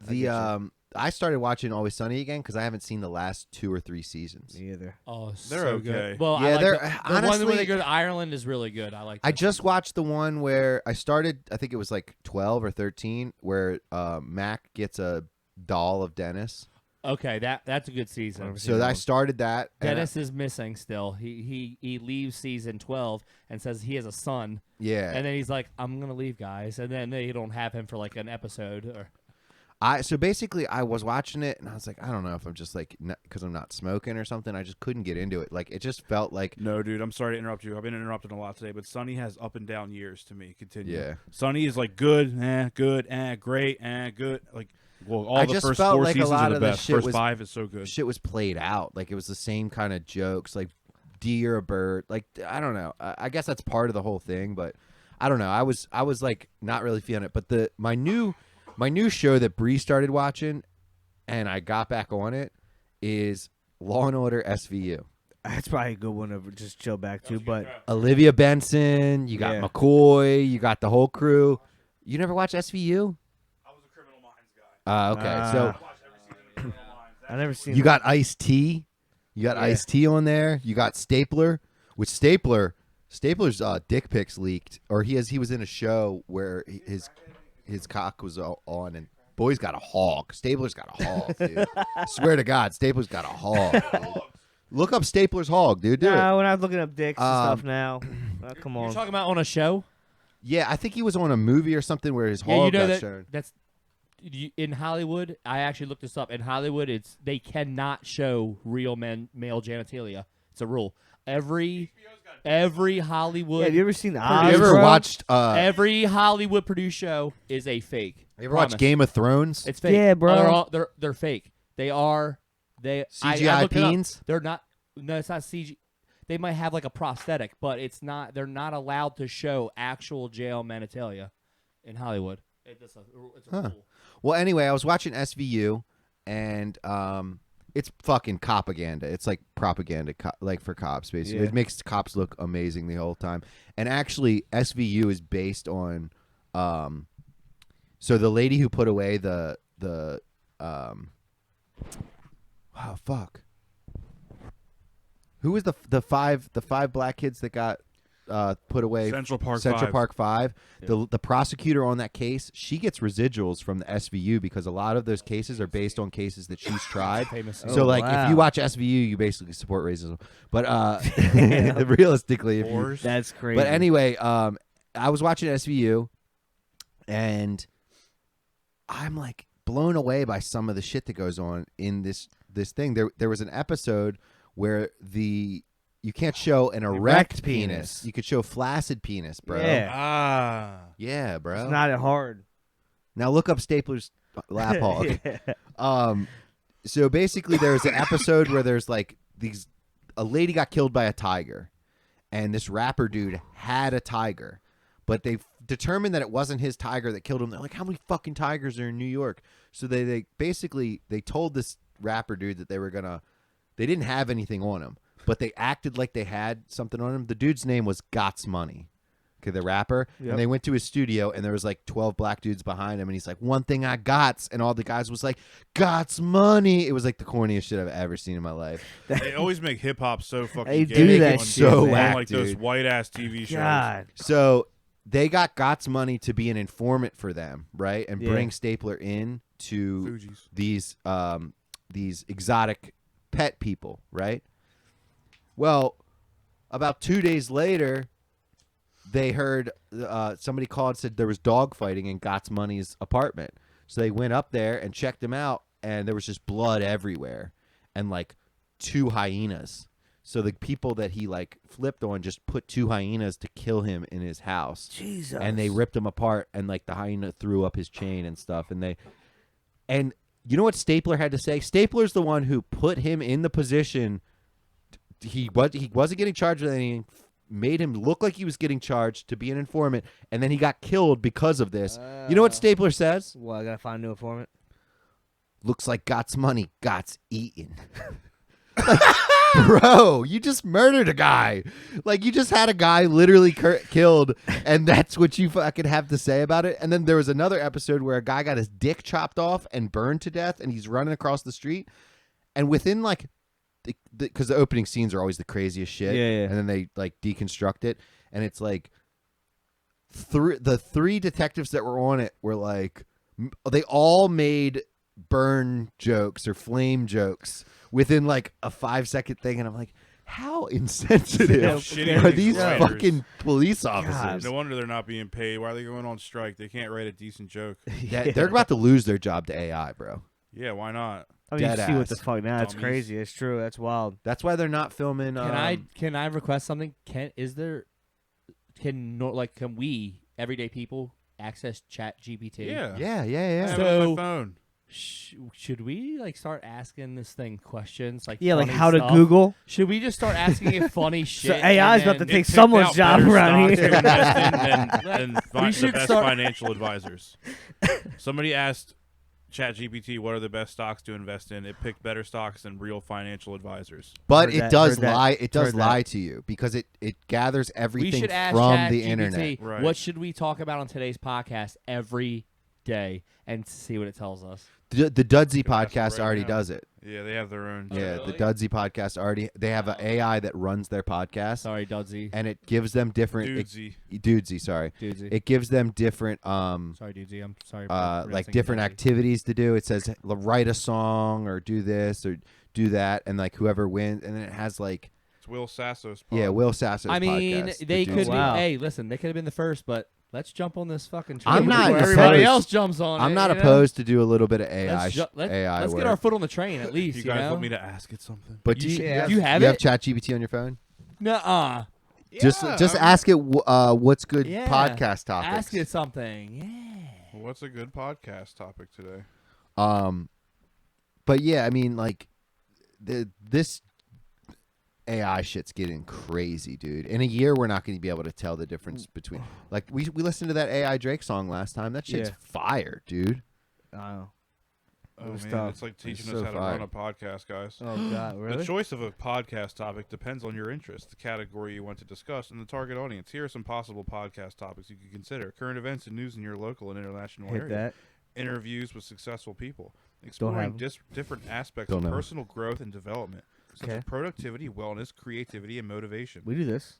I started watching Always Sunny again because I haven't seen the last 2 or 3 seasons. Me either. Oh, They're so okay. good. Well, Yeah, I like they're- the one honestly- where they go to Ireland is really good. I like. I that. just watched the one where I started. I think it was like 12 or 13, where Mac gets a doll of Dennis. Okay, that's a good season. So I started that. and Dennis is missing still. He leaves season 12 and says he has a son, yeah. and then he's like, "I'm gonna leave, guys," and then they don't have him for like an episode. Or So basically I was watching it and I was like, I don't know if I'm just like because I'm not smoking or something. I just couldn't get into it. Like it just felt like No, dude, I'm sorry to interrupt you. I've been interrupted a lot today, but Sunny has up and down years to me. Continue. Yeah. Sunny is like good, great, good. Like, well, all I the just first felt 4 like a seasons lot are of the the best. shit First was- 5 is so good. shit was played out. Like it was the same kind of jokes. Like D or a bird. Like I don't know. I guess that's part of the whole thing, but I don't know. I was like not really feeling it. But my new show that Bree started watching, and I got back on it, is Law and Order SVU. That's probably a good one to just chill back to. But Olivia Benson, you got Yeah. McCoy, you got the whole crew. You never watch SVU? I was a Criminal Minds guy. Okay, so I watched every season of Criminal Minds. I never seen. you got Ice-T. You got Yeah. Ice-T on there. You got Stapler, which Stapler's dick pics leaked, or he was in a show where his cock was on, and boy's got a hog. Stapler's got a hog, dude. Swear to God, Stapler's got a hog. Dude. Look up Stapler's hog, dude. Do it. No, we're not looking up dicks and Um, stuff now. Come you're on. talking about on a show. Yeah, I think he was on a movie or something where his Yeah, you hog know got that shown. that's in Hollywood. I actually looked this up. In Hollywood, they cannot show real male genitalia. It's a rule. Every Hollywood. Yeah, have you ever seen Have Oz? you ever bro? watched? Every Hollywood produced show is a fake. You ever watched Promise. Game of Thrones? It's fake. Yeah, bro. They're fake. They are. I CGI looked it up. peens? They're not. No, it's not CG. They might have like a prosthetic, but it's not. They're not allowed to show actual jail genitalia in Hollywood. It's a Huh. rule. Well, anyway, I was watching SVU, and it's fucking propaganda. It's like propaganda, like for cops, basically. Yeah. It makes cops look amazing the whole time. And actually, SVU is based on, so the lady who put away oh fuck, who was the five black kids that got put away? Central Park Central 5. Park 5. The prosecutor on that case, she gets residuals from the SVU because a lot of those cases are based on cases that she's tried. Famous. So Oh, like if wow. you watch SVU, you basically support racism. But realistically, if you, Wars. That's crazy. but anyway, I was watching SVU, and I'm like blown away by some of the shit that goes on in this thing. There was an episode where you can't show an erect penis. You could show flaccid penis, bro. Yeah. Ah. Yeah, bro. It's not hard. Now look up Stapler's lap hog. Yeah. So basically, there's an episode where there's like a lady got killed by a tiger, and this rapper dude had a tiger, but they determined that it wasn't his tiger that killed him. They're like, how many fucking tigers are in New York? So they basically told this rapper dude that they didn't have anything on him, but they acted like they had something on him. The dude's name was Gots Money. Okay, the rapper. Yep. And they went to his studio, and there was like 12 black dudes behind him, and he's like, one thing I got, and all the guys was like, Gots Money. It was like the corniest shit I've ever seen in my life. They always make hip hop so fucking They gay. do Make that it on- shit, so on, whack, like those dude. white ass TV shows. God. So they got Gots Money to be an informant for them, right? And Yeah. bring Stapler in to Fugees. these exotic pet people, right? Well, about 2 days later, they heard somebody called and said there was dog fighting in Gots Money's apartment. So they went up there and checked him out, and there was just blood everywhere and like 2 hyenas. So the people that he like flipped on just put 2 hyenas to kill him in his house. Jesus. And they ripped him apart, and like the hyena threw up his chain and stuff. And you know what Stapler had to say? Stapler's the one who put him in the position. He wasn't getting charged with anything. Made him look like he was getting charged to be an informant, and then he got killed because of this. You know what Stapler says? Well, I gotta find a new informant. Looks like Gots Money, Gots eaten. Like, bro, you just murdered a guy. Like, you just had a guy literally killed, and that's what you fucking have to say about it. And then there was another episode where a guy got his dick chopped off and burned to death, and he's running across the street. And within, like, because the opening scenes are always the craziest shit. Yeah. And then they, like, deconstruct it. And it's like, the three detectives that were on it were like, they all made burn jokes or flame jokes within like a 5-second thing, and I'm like, how insensitive shitty are these writers. fucking police officers? No wonder they're not being paid. Why are they going on strike? They can't write a decent joke. They're about to lose their job to AI, bro. Yeah, why not? I mean, you Dead see what ass. the fuck now. It's Dummies. crazy. It's true. That's wild. That's why they're not filming. Can I request something? Can we everyday people access Chat GPT? Yeah. Yeah. I have it So- on my phone. Should we like start asking this thing questions like Yeah, like funny how to stuff? Google. Should we just start asking it funny shit? So AI is and about to then- take It picked someone's out job better around stocks here. to invest in than We the should best start- financial advisors. Somebody asked ChatGPT what are the best stocks to invest in. It picked better stocks than real financial advisors. but Heard it that, does heard that, lie. It does heard that. lie to you because it gathers We everything should ask from Chat the GPT, internet. Right. What should we talk about on today's podcast every day and see what it tells us? The Dudsy Can ask it podcast right already now. does it. Yeah, they have their own. Yeah, really? the Dudsy podcast already. They have an AI that runs their podcast, Sorry, Dudsy. and it gives them different. Dudesy. Dudesy, sorry. Dudesy. It gives them different Sorry, Dudesy. I'm sorry. for like pronouncing different Dudesy. activities to do. It says write a song or do this or do that, and like whoever wins, and then it has like It's Will Sasso's pod. Will Sasso's I mean, podcast, the they Dudesy. could. Wow. Hey, listen, they could have been the first, but let's jump on this fucking train. I'm not before everybody opposed- else jumps on it. I'm not you know? opposed to do a little bit of AI. Let's, AI let's work. get our foot on the train at least. You guys know? want me to ask it something? But You do you, should- do you have you it? have ChatGPT on your phone? Nuh-uh. Just ask it what's good Yeah. podcast topics. Ask it something. Yeah. What's a good podcast topic today? But yeah, I mean, like this AI shit's getting crazy, dude. In a year, we're not going to be able to tell the difference between. Like we listened to that AI Drake song last time. That shit's Yeah. fire, dude. Oh, Oh man, tough. it's like teaching It's us so how to fire. run a podcast, guys. oh God, The really? choice of a podcast topic depends on your interest, the category you want to discuss, and the target audience. Here are some possible podcast topics you could consider: current events and news in your local and international Hit area, that. interviews with successful people, have exploring 'em. different aspects Don't of know. personal growth and development, such Okay. as productivity, wellness, creativity, and motivation. We do this.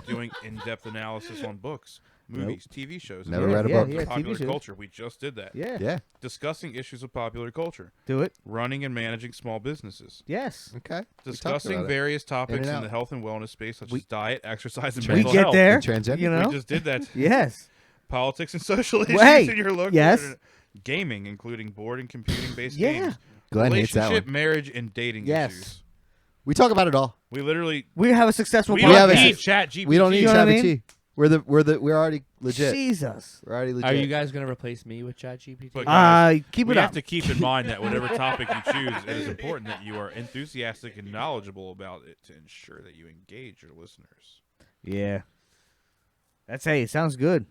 Doing in-depth analysis on books, movies, TV shows, and Never other read a Yeah, book. yeah, popular TV shows. culture. We just did that. Yeah. Yeah. Discussing issues of popular culture, Do it. running and managing small businesses, Yes. Okay. We talked discussing about it. various topics and in the out. health and wellness space, such We- as diet, exercise, and We mental We get health. there. And transgender. You know. We just did that. Yes. Politics and social issues Hey, in your local yes. internet. Gaming, including board and computing-based Yeah. games. Glenn hates that Relationship, one. marriage, and dating Yes. issues. We talk about it all. We literally We have a successful we have don't a- need ChatGPT. We don't need You know what I ChatGPT. mean? We're already legit. Jesus. We're already legit. Are you guys gonna replace me with ChatGPT? But guys, Keep we it have up. to keep in mind that whatever topic you choose, it is important that you are enthusiastic and knowledgeable about it to ensure that you engage your listeners. Yeah. That's hey. Sounds good.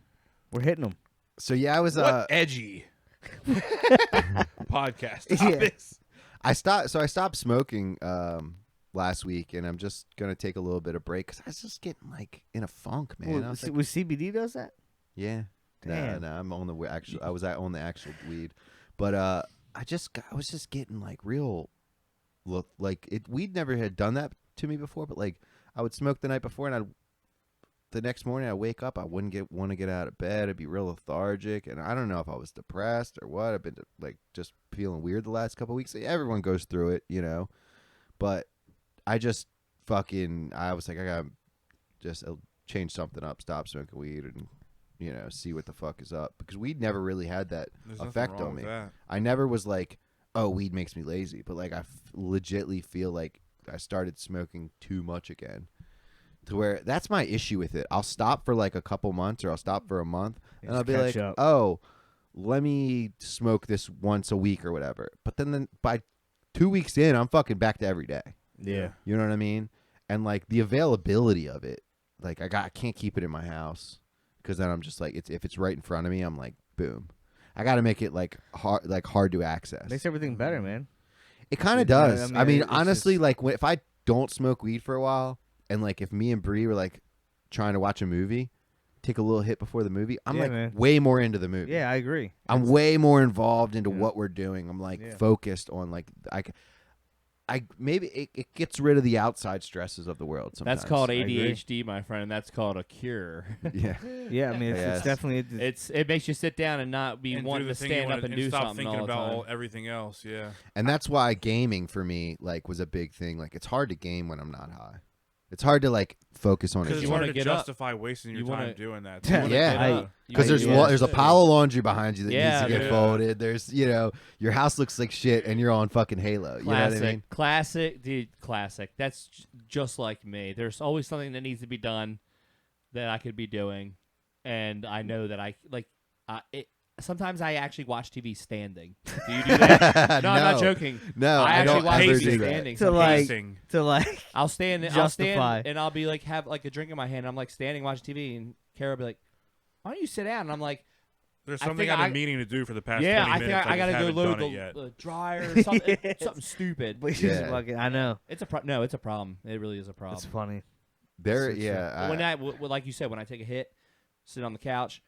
We're hitting them. So yeah, I was What edgy podcast Yeah. topics? I stopped smoking last week, and I'm just gonna take a little bit of break because I was just getting like in a funk, man. I was like, with CBD does that? yeah, Damn. no, I'm on the actual. I was on the actual weed, but I was just getting like real, look like it. Weed never had done that to me before, but like I would smoke the night before, and the next morning I wake up, I wouldn't want to get out of bed. I'd be real lethargic, and I don't know if I was depressed or what. I've been like just feeling weird the last couple of weeks. Everyone goes through it, you know, but I just I was like, I gotta just change something up, stop smoking weed, and see what the fuck is up, because weed never really had that There's nothing effect wrong on me. with that. I never was like, oh, weed makes me lazy, but like I legitly feel like I started smoking too much again. To where that's my issue with it. I'll stop for like a couple months, or I'll stop for a month, and I'll be like, catch up. oh, let me smoke this once a week or whatever. But then by 2 weeks in, I'm fucking back to every day. Yeah. You know what I mean? And like the availability of it, like I can't keep it in my house, because then I'm just like, if it's right in front of me, I'm like, boom. I got to make it like hard to access. Makes everything better, man. It kind of Yeah, does. I I mean, mean, it's honestly, just- like if I don't smoke weed for a while, and like if me and Bree were like trying to watch a movie, take a little hit before the movie, I'm Yeah, like man. way more into the movie. Yeah, I agree. I'm way more involved into Yeah. what we're doing. I'm like Yeah. focused on like I maybe it gets rid of the outside stresses of the world. Sometimes That's called agree. ADHD, my friend. And that's called a cure. Yeah. Yeah, I mean, it's Yes. definitely. It makes you sit down and not be And wanting do to the thing you stand up wanna- and do stop something thinking all the about time. everything else. Yeah. And that's why gaming for me like was a big thing. Like it's hard to game when I'm not high. It's hard to like focus on a Because you it's game. wanna hard to get up. justify wasting your You time wanna- doing that. Yeah. Yeah. Because Yeah, there's a shit. pile of laundry behind you that needs Yeah, to get dude. folded. There's your house looks like shit and you're on fucking Halo. You know Classic, what I mean? classic, dude, classic. That's just like me. There's always something that needs to be done that I could be doing, and I know that I like. Sometimes I actually watch TV standing. Do you do that? No, I'm not joking. No, I I actually don't watch ever TV do that. standing. To like, Pacing. to like, I'll stand justify. and I'll be like have like a drink in my hand. I'm like standing watching TV, and Kara will be like, "Why don't you sit down?" And I'm like, There's I something think I've been meaning to do for the past "Yeah, 20 I think minutes. I gotta just go haven't load done it yet. the dryer, or something, Yes. something stupid." which Yeah. is fucking. I know. It's a no, it's a problem. It really is a problem. It's funny. There, So true. yeah. When like you said, when I take a hit, sit on the couch,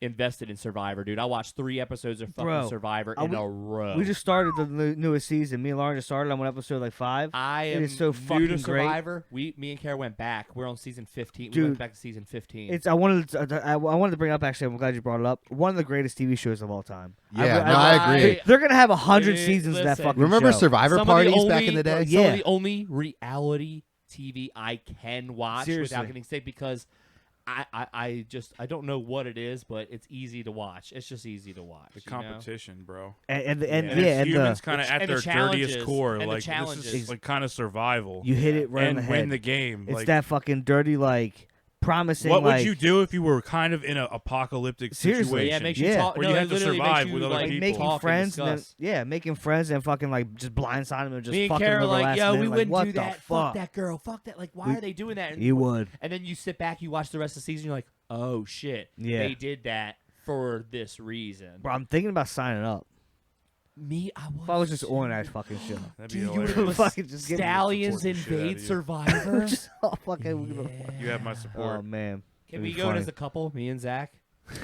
invested in Survivor, dude. I watched 3 episodes of fucking Bro, Survivor are in we- a row. We just started the newest season. Me and Lauren just started on one episode like 5. I it am is so new fucking to great. Survivor. Me and Kara went back. We're on season 15. We Dude, went back to season 15. It's I wanted to bring up actually. I'm glad you brought it up. One of the greatest TV shows of all time. Yeah, I agree. They're gonna have 100 Dude, seasons of that listen. fucking Remember show. Survivor Some of the parties back only- in the day? Some Yeah. of the only reality TV I can watch Seriously. without getting sick because I don't know what it is, but it's easy to watch. It's just easy to watch. The you know? competition, bro. And Yeah. And yeah, it's and humans the kind of at and the their dirtiest challenges, core. and the Like this challenges. is like kind of survival. you hit it right in and the win head. the game. It's like, that fucking dirty like promising. what like, would you do if you were kind of in an apocalyptic Seriously. situation? Yeah, it makes Yeah. you talk. Where no, you it have to literally survive makes you, with other like, like people. making talk and friends and then, discuss. making friends and fucking like just blindsiding them and just Me and fucking Kara them over the like, last yo, minute. we like, wouldn't what do the that. fuck? Fuck that girl. Fuck that. Like, why We- are they doing that? And You would. And then you sit back, you watch the rest of the season, you're like, oh shit, Yeah. they did that for this reason. Bro, I'm thinking about signing up. Me, I was. If I was just on that fucking show. That'd be Dude, you hilarious. would Fucking just get Stallions support the shit out of invade you. Survivor. just all fucking. You have my support. Oh man. Can It'd we be go in funny. as a couple, me and Zach?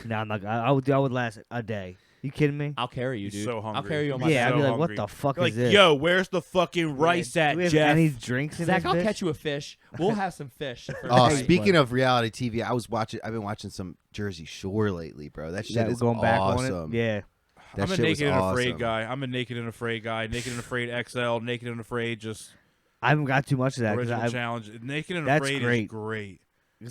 No, I'm not. I would last a day. You kidding me? I'll carry you, He's dude. so I'll hungry. carry you on my Yeah, back. I'd be so like, what hungry. the fuck Like, is this? yo, where's the fucking rice Do at, we have Jeff? any drinks in Zach, this I'll bitch? catch you a fish. We'll have some fish. the first Oh, night. speaking of reality TV, I've been watching some Jersey Shore lately, bro. That shit That is going back awesome. on it. Yeah. That I'm a shit was naked and afraid awesome. guy. I'm a naked and afraid guy. Naked and afraid XL. Naked and afraid just I haven't got too much of that original because challenge. Naked and That's afraid great. is great.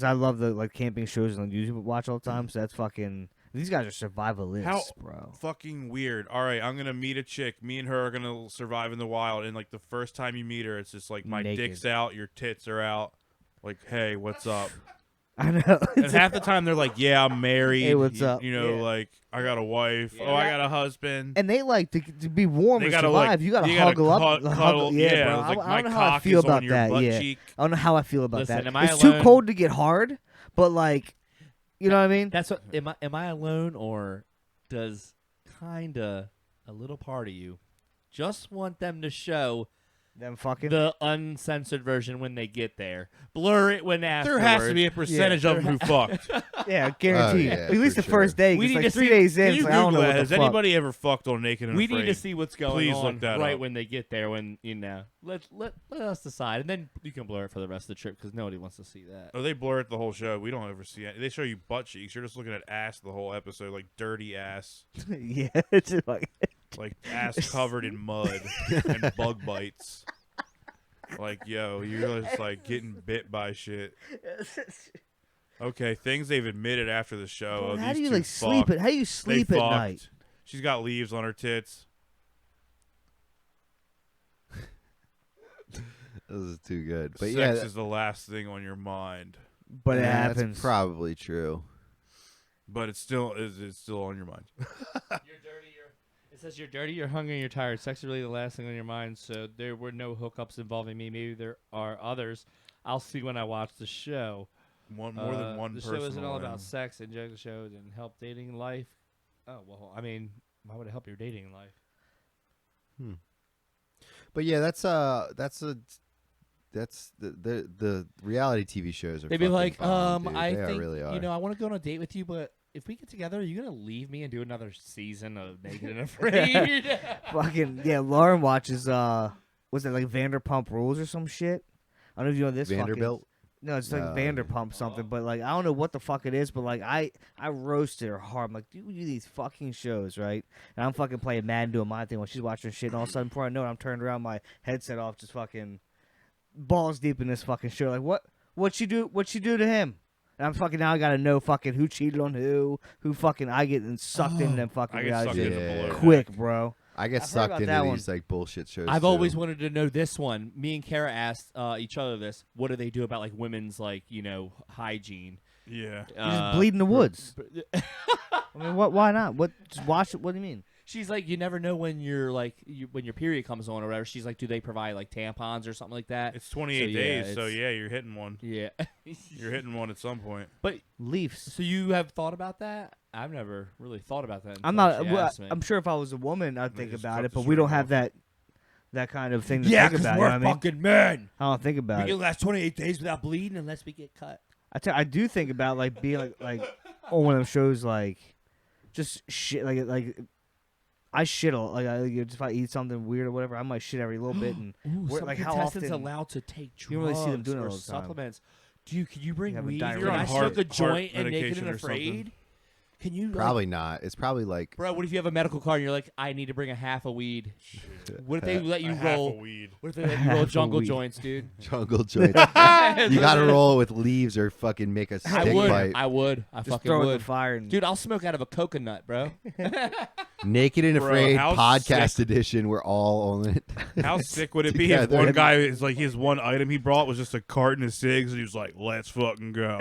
I love the like camping shows on YouTube I watch all the time. So that's fucking. These guys are survivalists, How bro. fucking weird. All right, I'm gonna meet a chick. Me and her are gonna survive in the wild. And like the first time you meet her, it's just like my Naked. dick's out, your tits are out. Like, hey, what's up? I know. And half the time they're like, yeah, I'm married. Hey, what's up? You know, Yeah. like I got a wife. Oh, I got a husband. And they like to be warm They and gotta, survive. like, you gotta you gotta huggle up. cuddle. Yeah, bro. it's like I my don't know how I cock feel is about on your that. butt Yeah. cheek. I don't know how I feel about Listen, that. am I It's too alone? cold to get hard, but like, you know what I mean? That's what. Am I alone, or does kinda a little part of you just want them to show Them fucking. the uncensored version when they get there? Blur it when There afterwards. has to be a percentage of them who fucked. yeah, guaranteed. yeah, At least for the first day. We 'cause, need like to 3 see- days in. Can It's you like, I don't know Google what that? the Has fuck. anybody ever fucked on Naked and We Afraid? need to see what's going Please on look that right up. when they get there. When let us decide, and then you can blur it for the rest of the trip because nobody wants to see that. Oh, they blur it the whole show. We don't ever see it. They show you butt cheeks. You're just looking at ass the whole episode, like dirty ass, yeah, it's just like. like ass covered in mud and bug bites. Like, yo, you're just like getting bit by shit. Okay, things they've admitted after the show. Bro, Oh, how these do you two like sleep? fucked. How do you They sleep at fucked. night? She's got leaves on her tits. This is too good. But Sex yeah, is the last thing on your mind, But it yeah, happens. That's probably true. but it's still on your mind. You're dirty. It says you're dirty, you're hungry, and you're tired. Sex is really the last thing on your mind. So there were no hookups involving me. Maybe there are others. I'll see when I watch the show. More than one The person. show isn't all will about win. sex. Enjoy the show and help dating life. Oh well, I mean, why would it help your dating life? But yeah, that's the reality TV shows are. They'd be fucking like, bomb, dude. I They think really are. I want to go on a date with you, but if we get together, are you gonna leave me and do another season of Naked and Afraid? Fucking yeah. Lauren watches was it like Vanderpump Rules or some shit? I don't know if you know this. Vanderbilt. No, it's like No. Vanderpump something, but like I don't know what the fuck it is, but like I roasted her hard. I'm like, dude, we do these fucking shows, right? And I'm fucking playing Madden doing my thing while she's watching shit, and all of a sudden, before I know it, I'm turned around, my headset off, just fucking balls deep in this fucking show. Like what she do to him? And I'm fucking now I gotta know fucking who cheated on who fucking I get sucked into them fucking I get reality sucked shit into Yeah. below quick, deck. bro. I get I've heard sucked about into that these like bullshit shows. I've too. always wanted to know this one. Me and Kara asked each other this. What do they do about like women's like hygiene? Yeah. You just bleed in the woods. I mean, what? Why not? What? Just watch it. What do you mean? She's like, you never know when when your period comes on or whatever. She's like, do they provide like tampons or something like that? It's 28 So, yeah, days, so it's- yeah, you're hitting one. Yeah. You're hitting one at some point. But Leafs. so you have thought about that? I've never really thought about that. I'm until not. she well, asked me. I'm sure if I was a woman, I'd They think just about cut it, the but we don't string have off. that kind of thing to yeah, think because about. we're You know what I mean? fucking men. I don't think about We it. can last 28 days without bleeding unless we get cut. I do think about like being like on one of them shows like just shit like I shit a lot. Like if I eat something weird or whatever, I might shit every little bit. And Ooh, Where- some like, how contestants often- allowed to take drugs You don't really see them doing it or all the time. supplements. Can you bring Having weed? diarrhea. Can You're I on smoke a heart joint and Naked medication and or something. Afraid? Can you Probably not. It's probably like bro? What if you have a medical card and you're like, I need to bring a half a weed? What if they let you A half a roll? weed. What if they let you roll Half a jungle weed. joints, dude? jungle joint. You got to roll it with leaves or fucking make a I stick would. pipe. I would. I just fucking throw it in would. the fire. And Dude, I'll smoke out of a coconut, bro. Naked and Bro, Afraid how podcast sick- edition. We're all on it. How sick would it be if Together. one guy is like his one item he brought was just a carton of cigs and he was like, "Let's fucking go."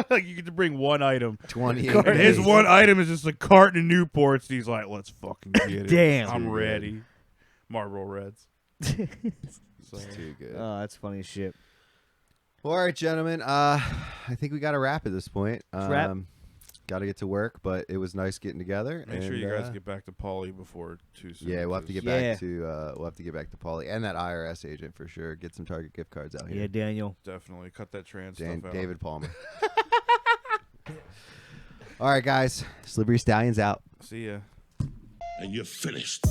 Like you get to bring one item. 28 And his days. one item is just a carton of Newports. And he's like, "Let's fucking get it. Damn. I'm Too good. ready." Marlboro Reds. So, It's too good. oh, that's funny as shit. Well, all right, gentlemen. I think we got to wrap at this point. wrap. Got to get to work, but it was nice getting together. make sure and, you guys get back to Pauly before too soon. Yeah, we'll have to get Yeah. back to Paulie and that IRS agent for sure. Get some Target gift cards out Yeah, here. Daniel. Definitely cut that trans Dan, stuff out. David Palmer. All right, guys. Slippery Stallions out. See ya. And you're finished.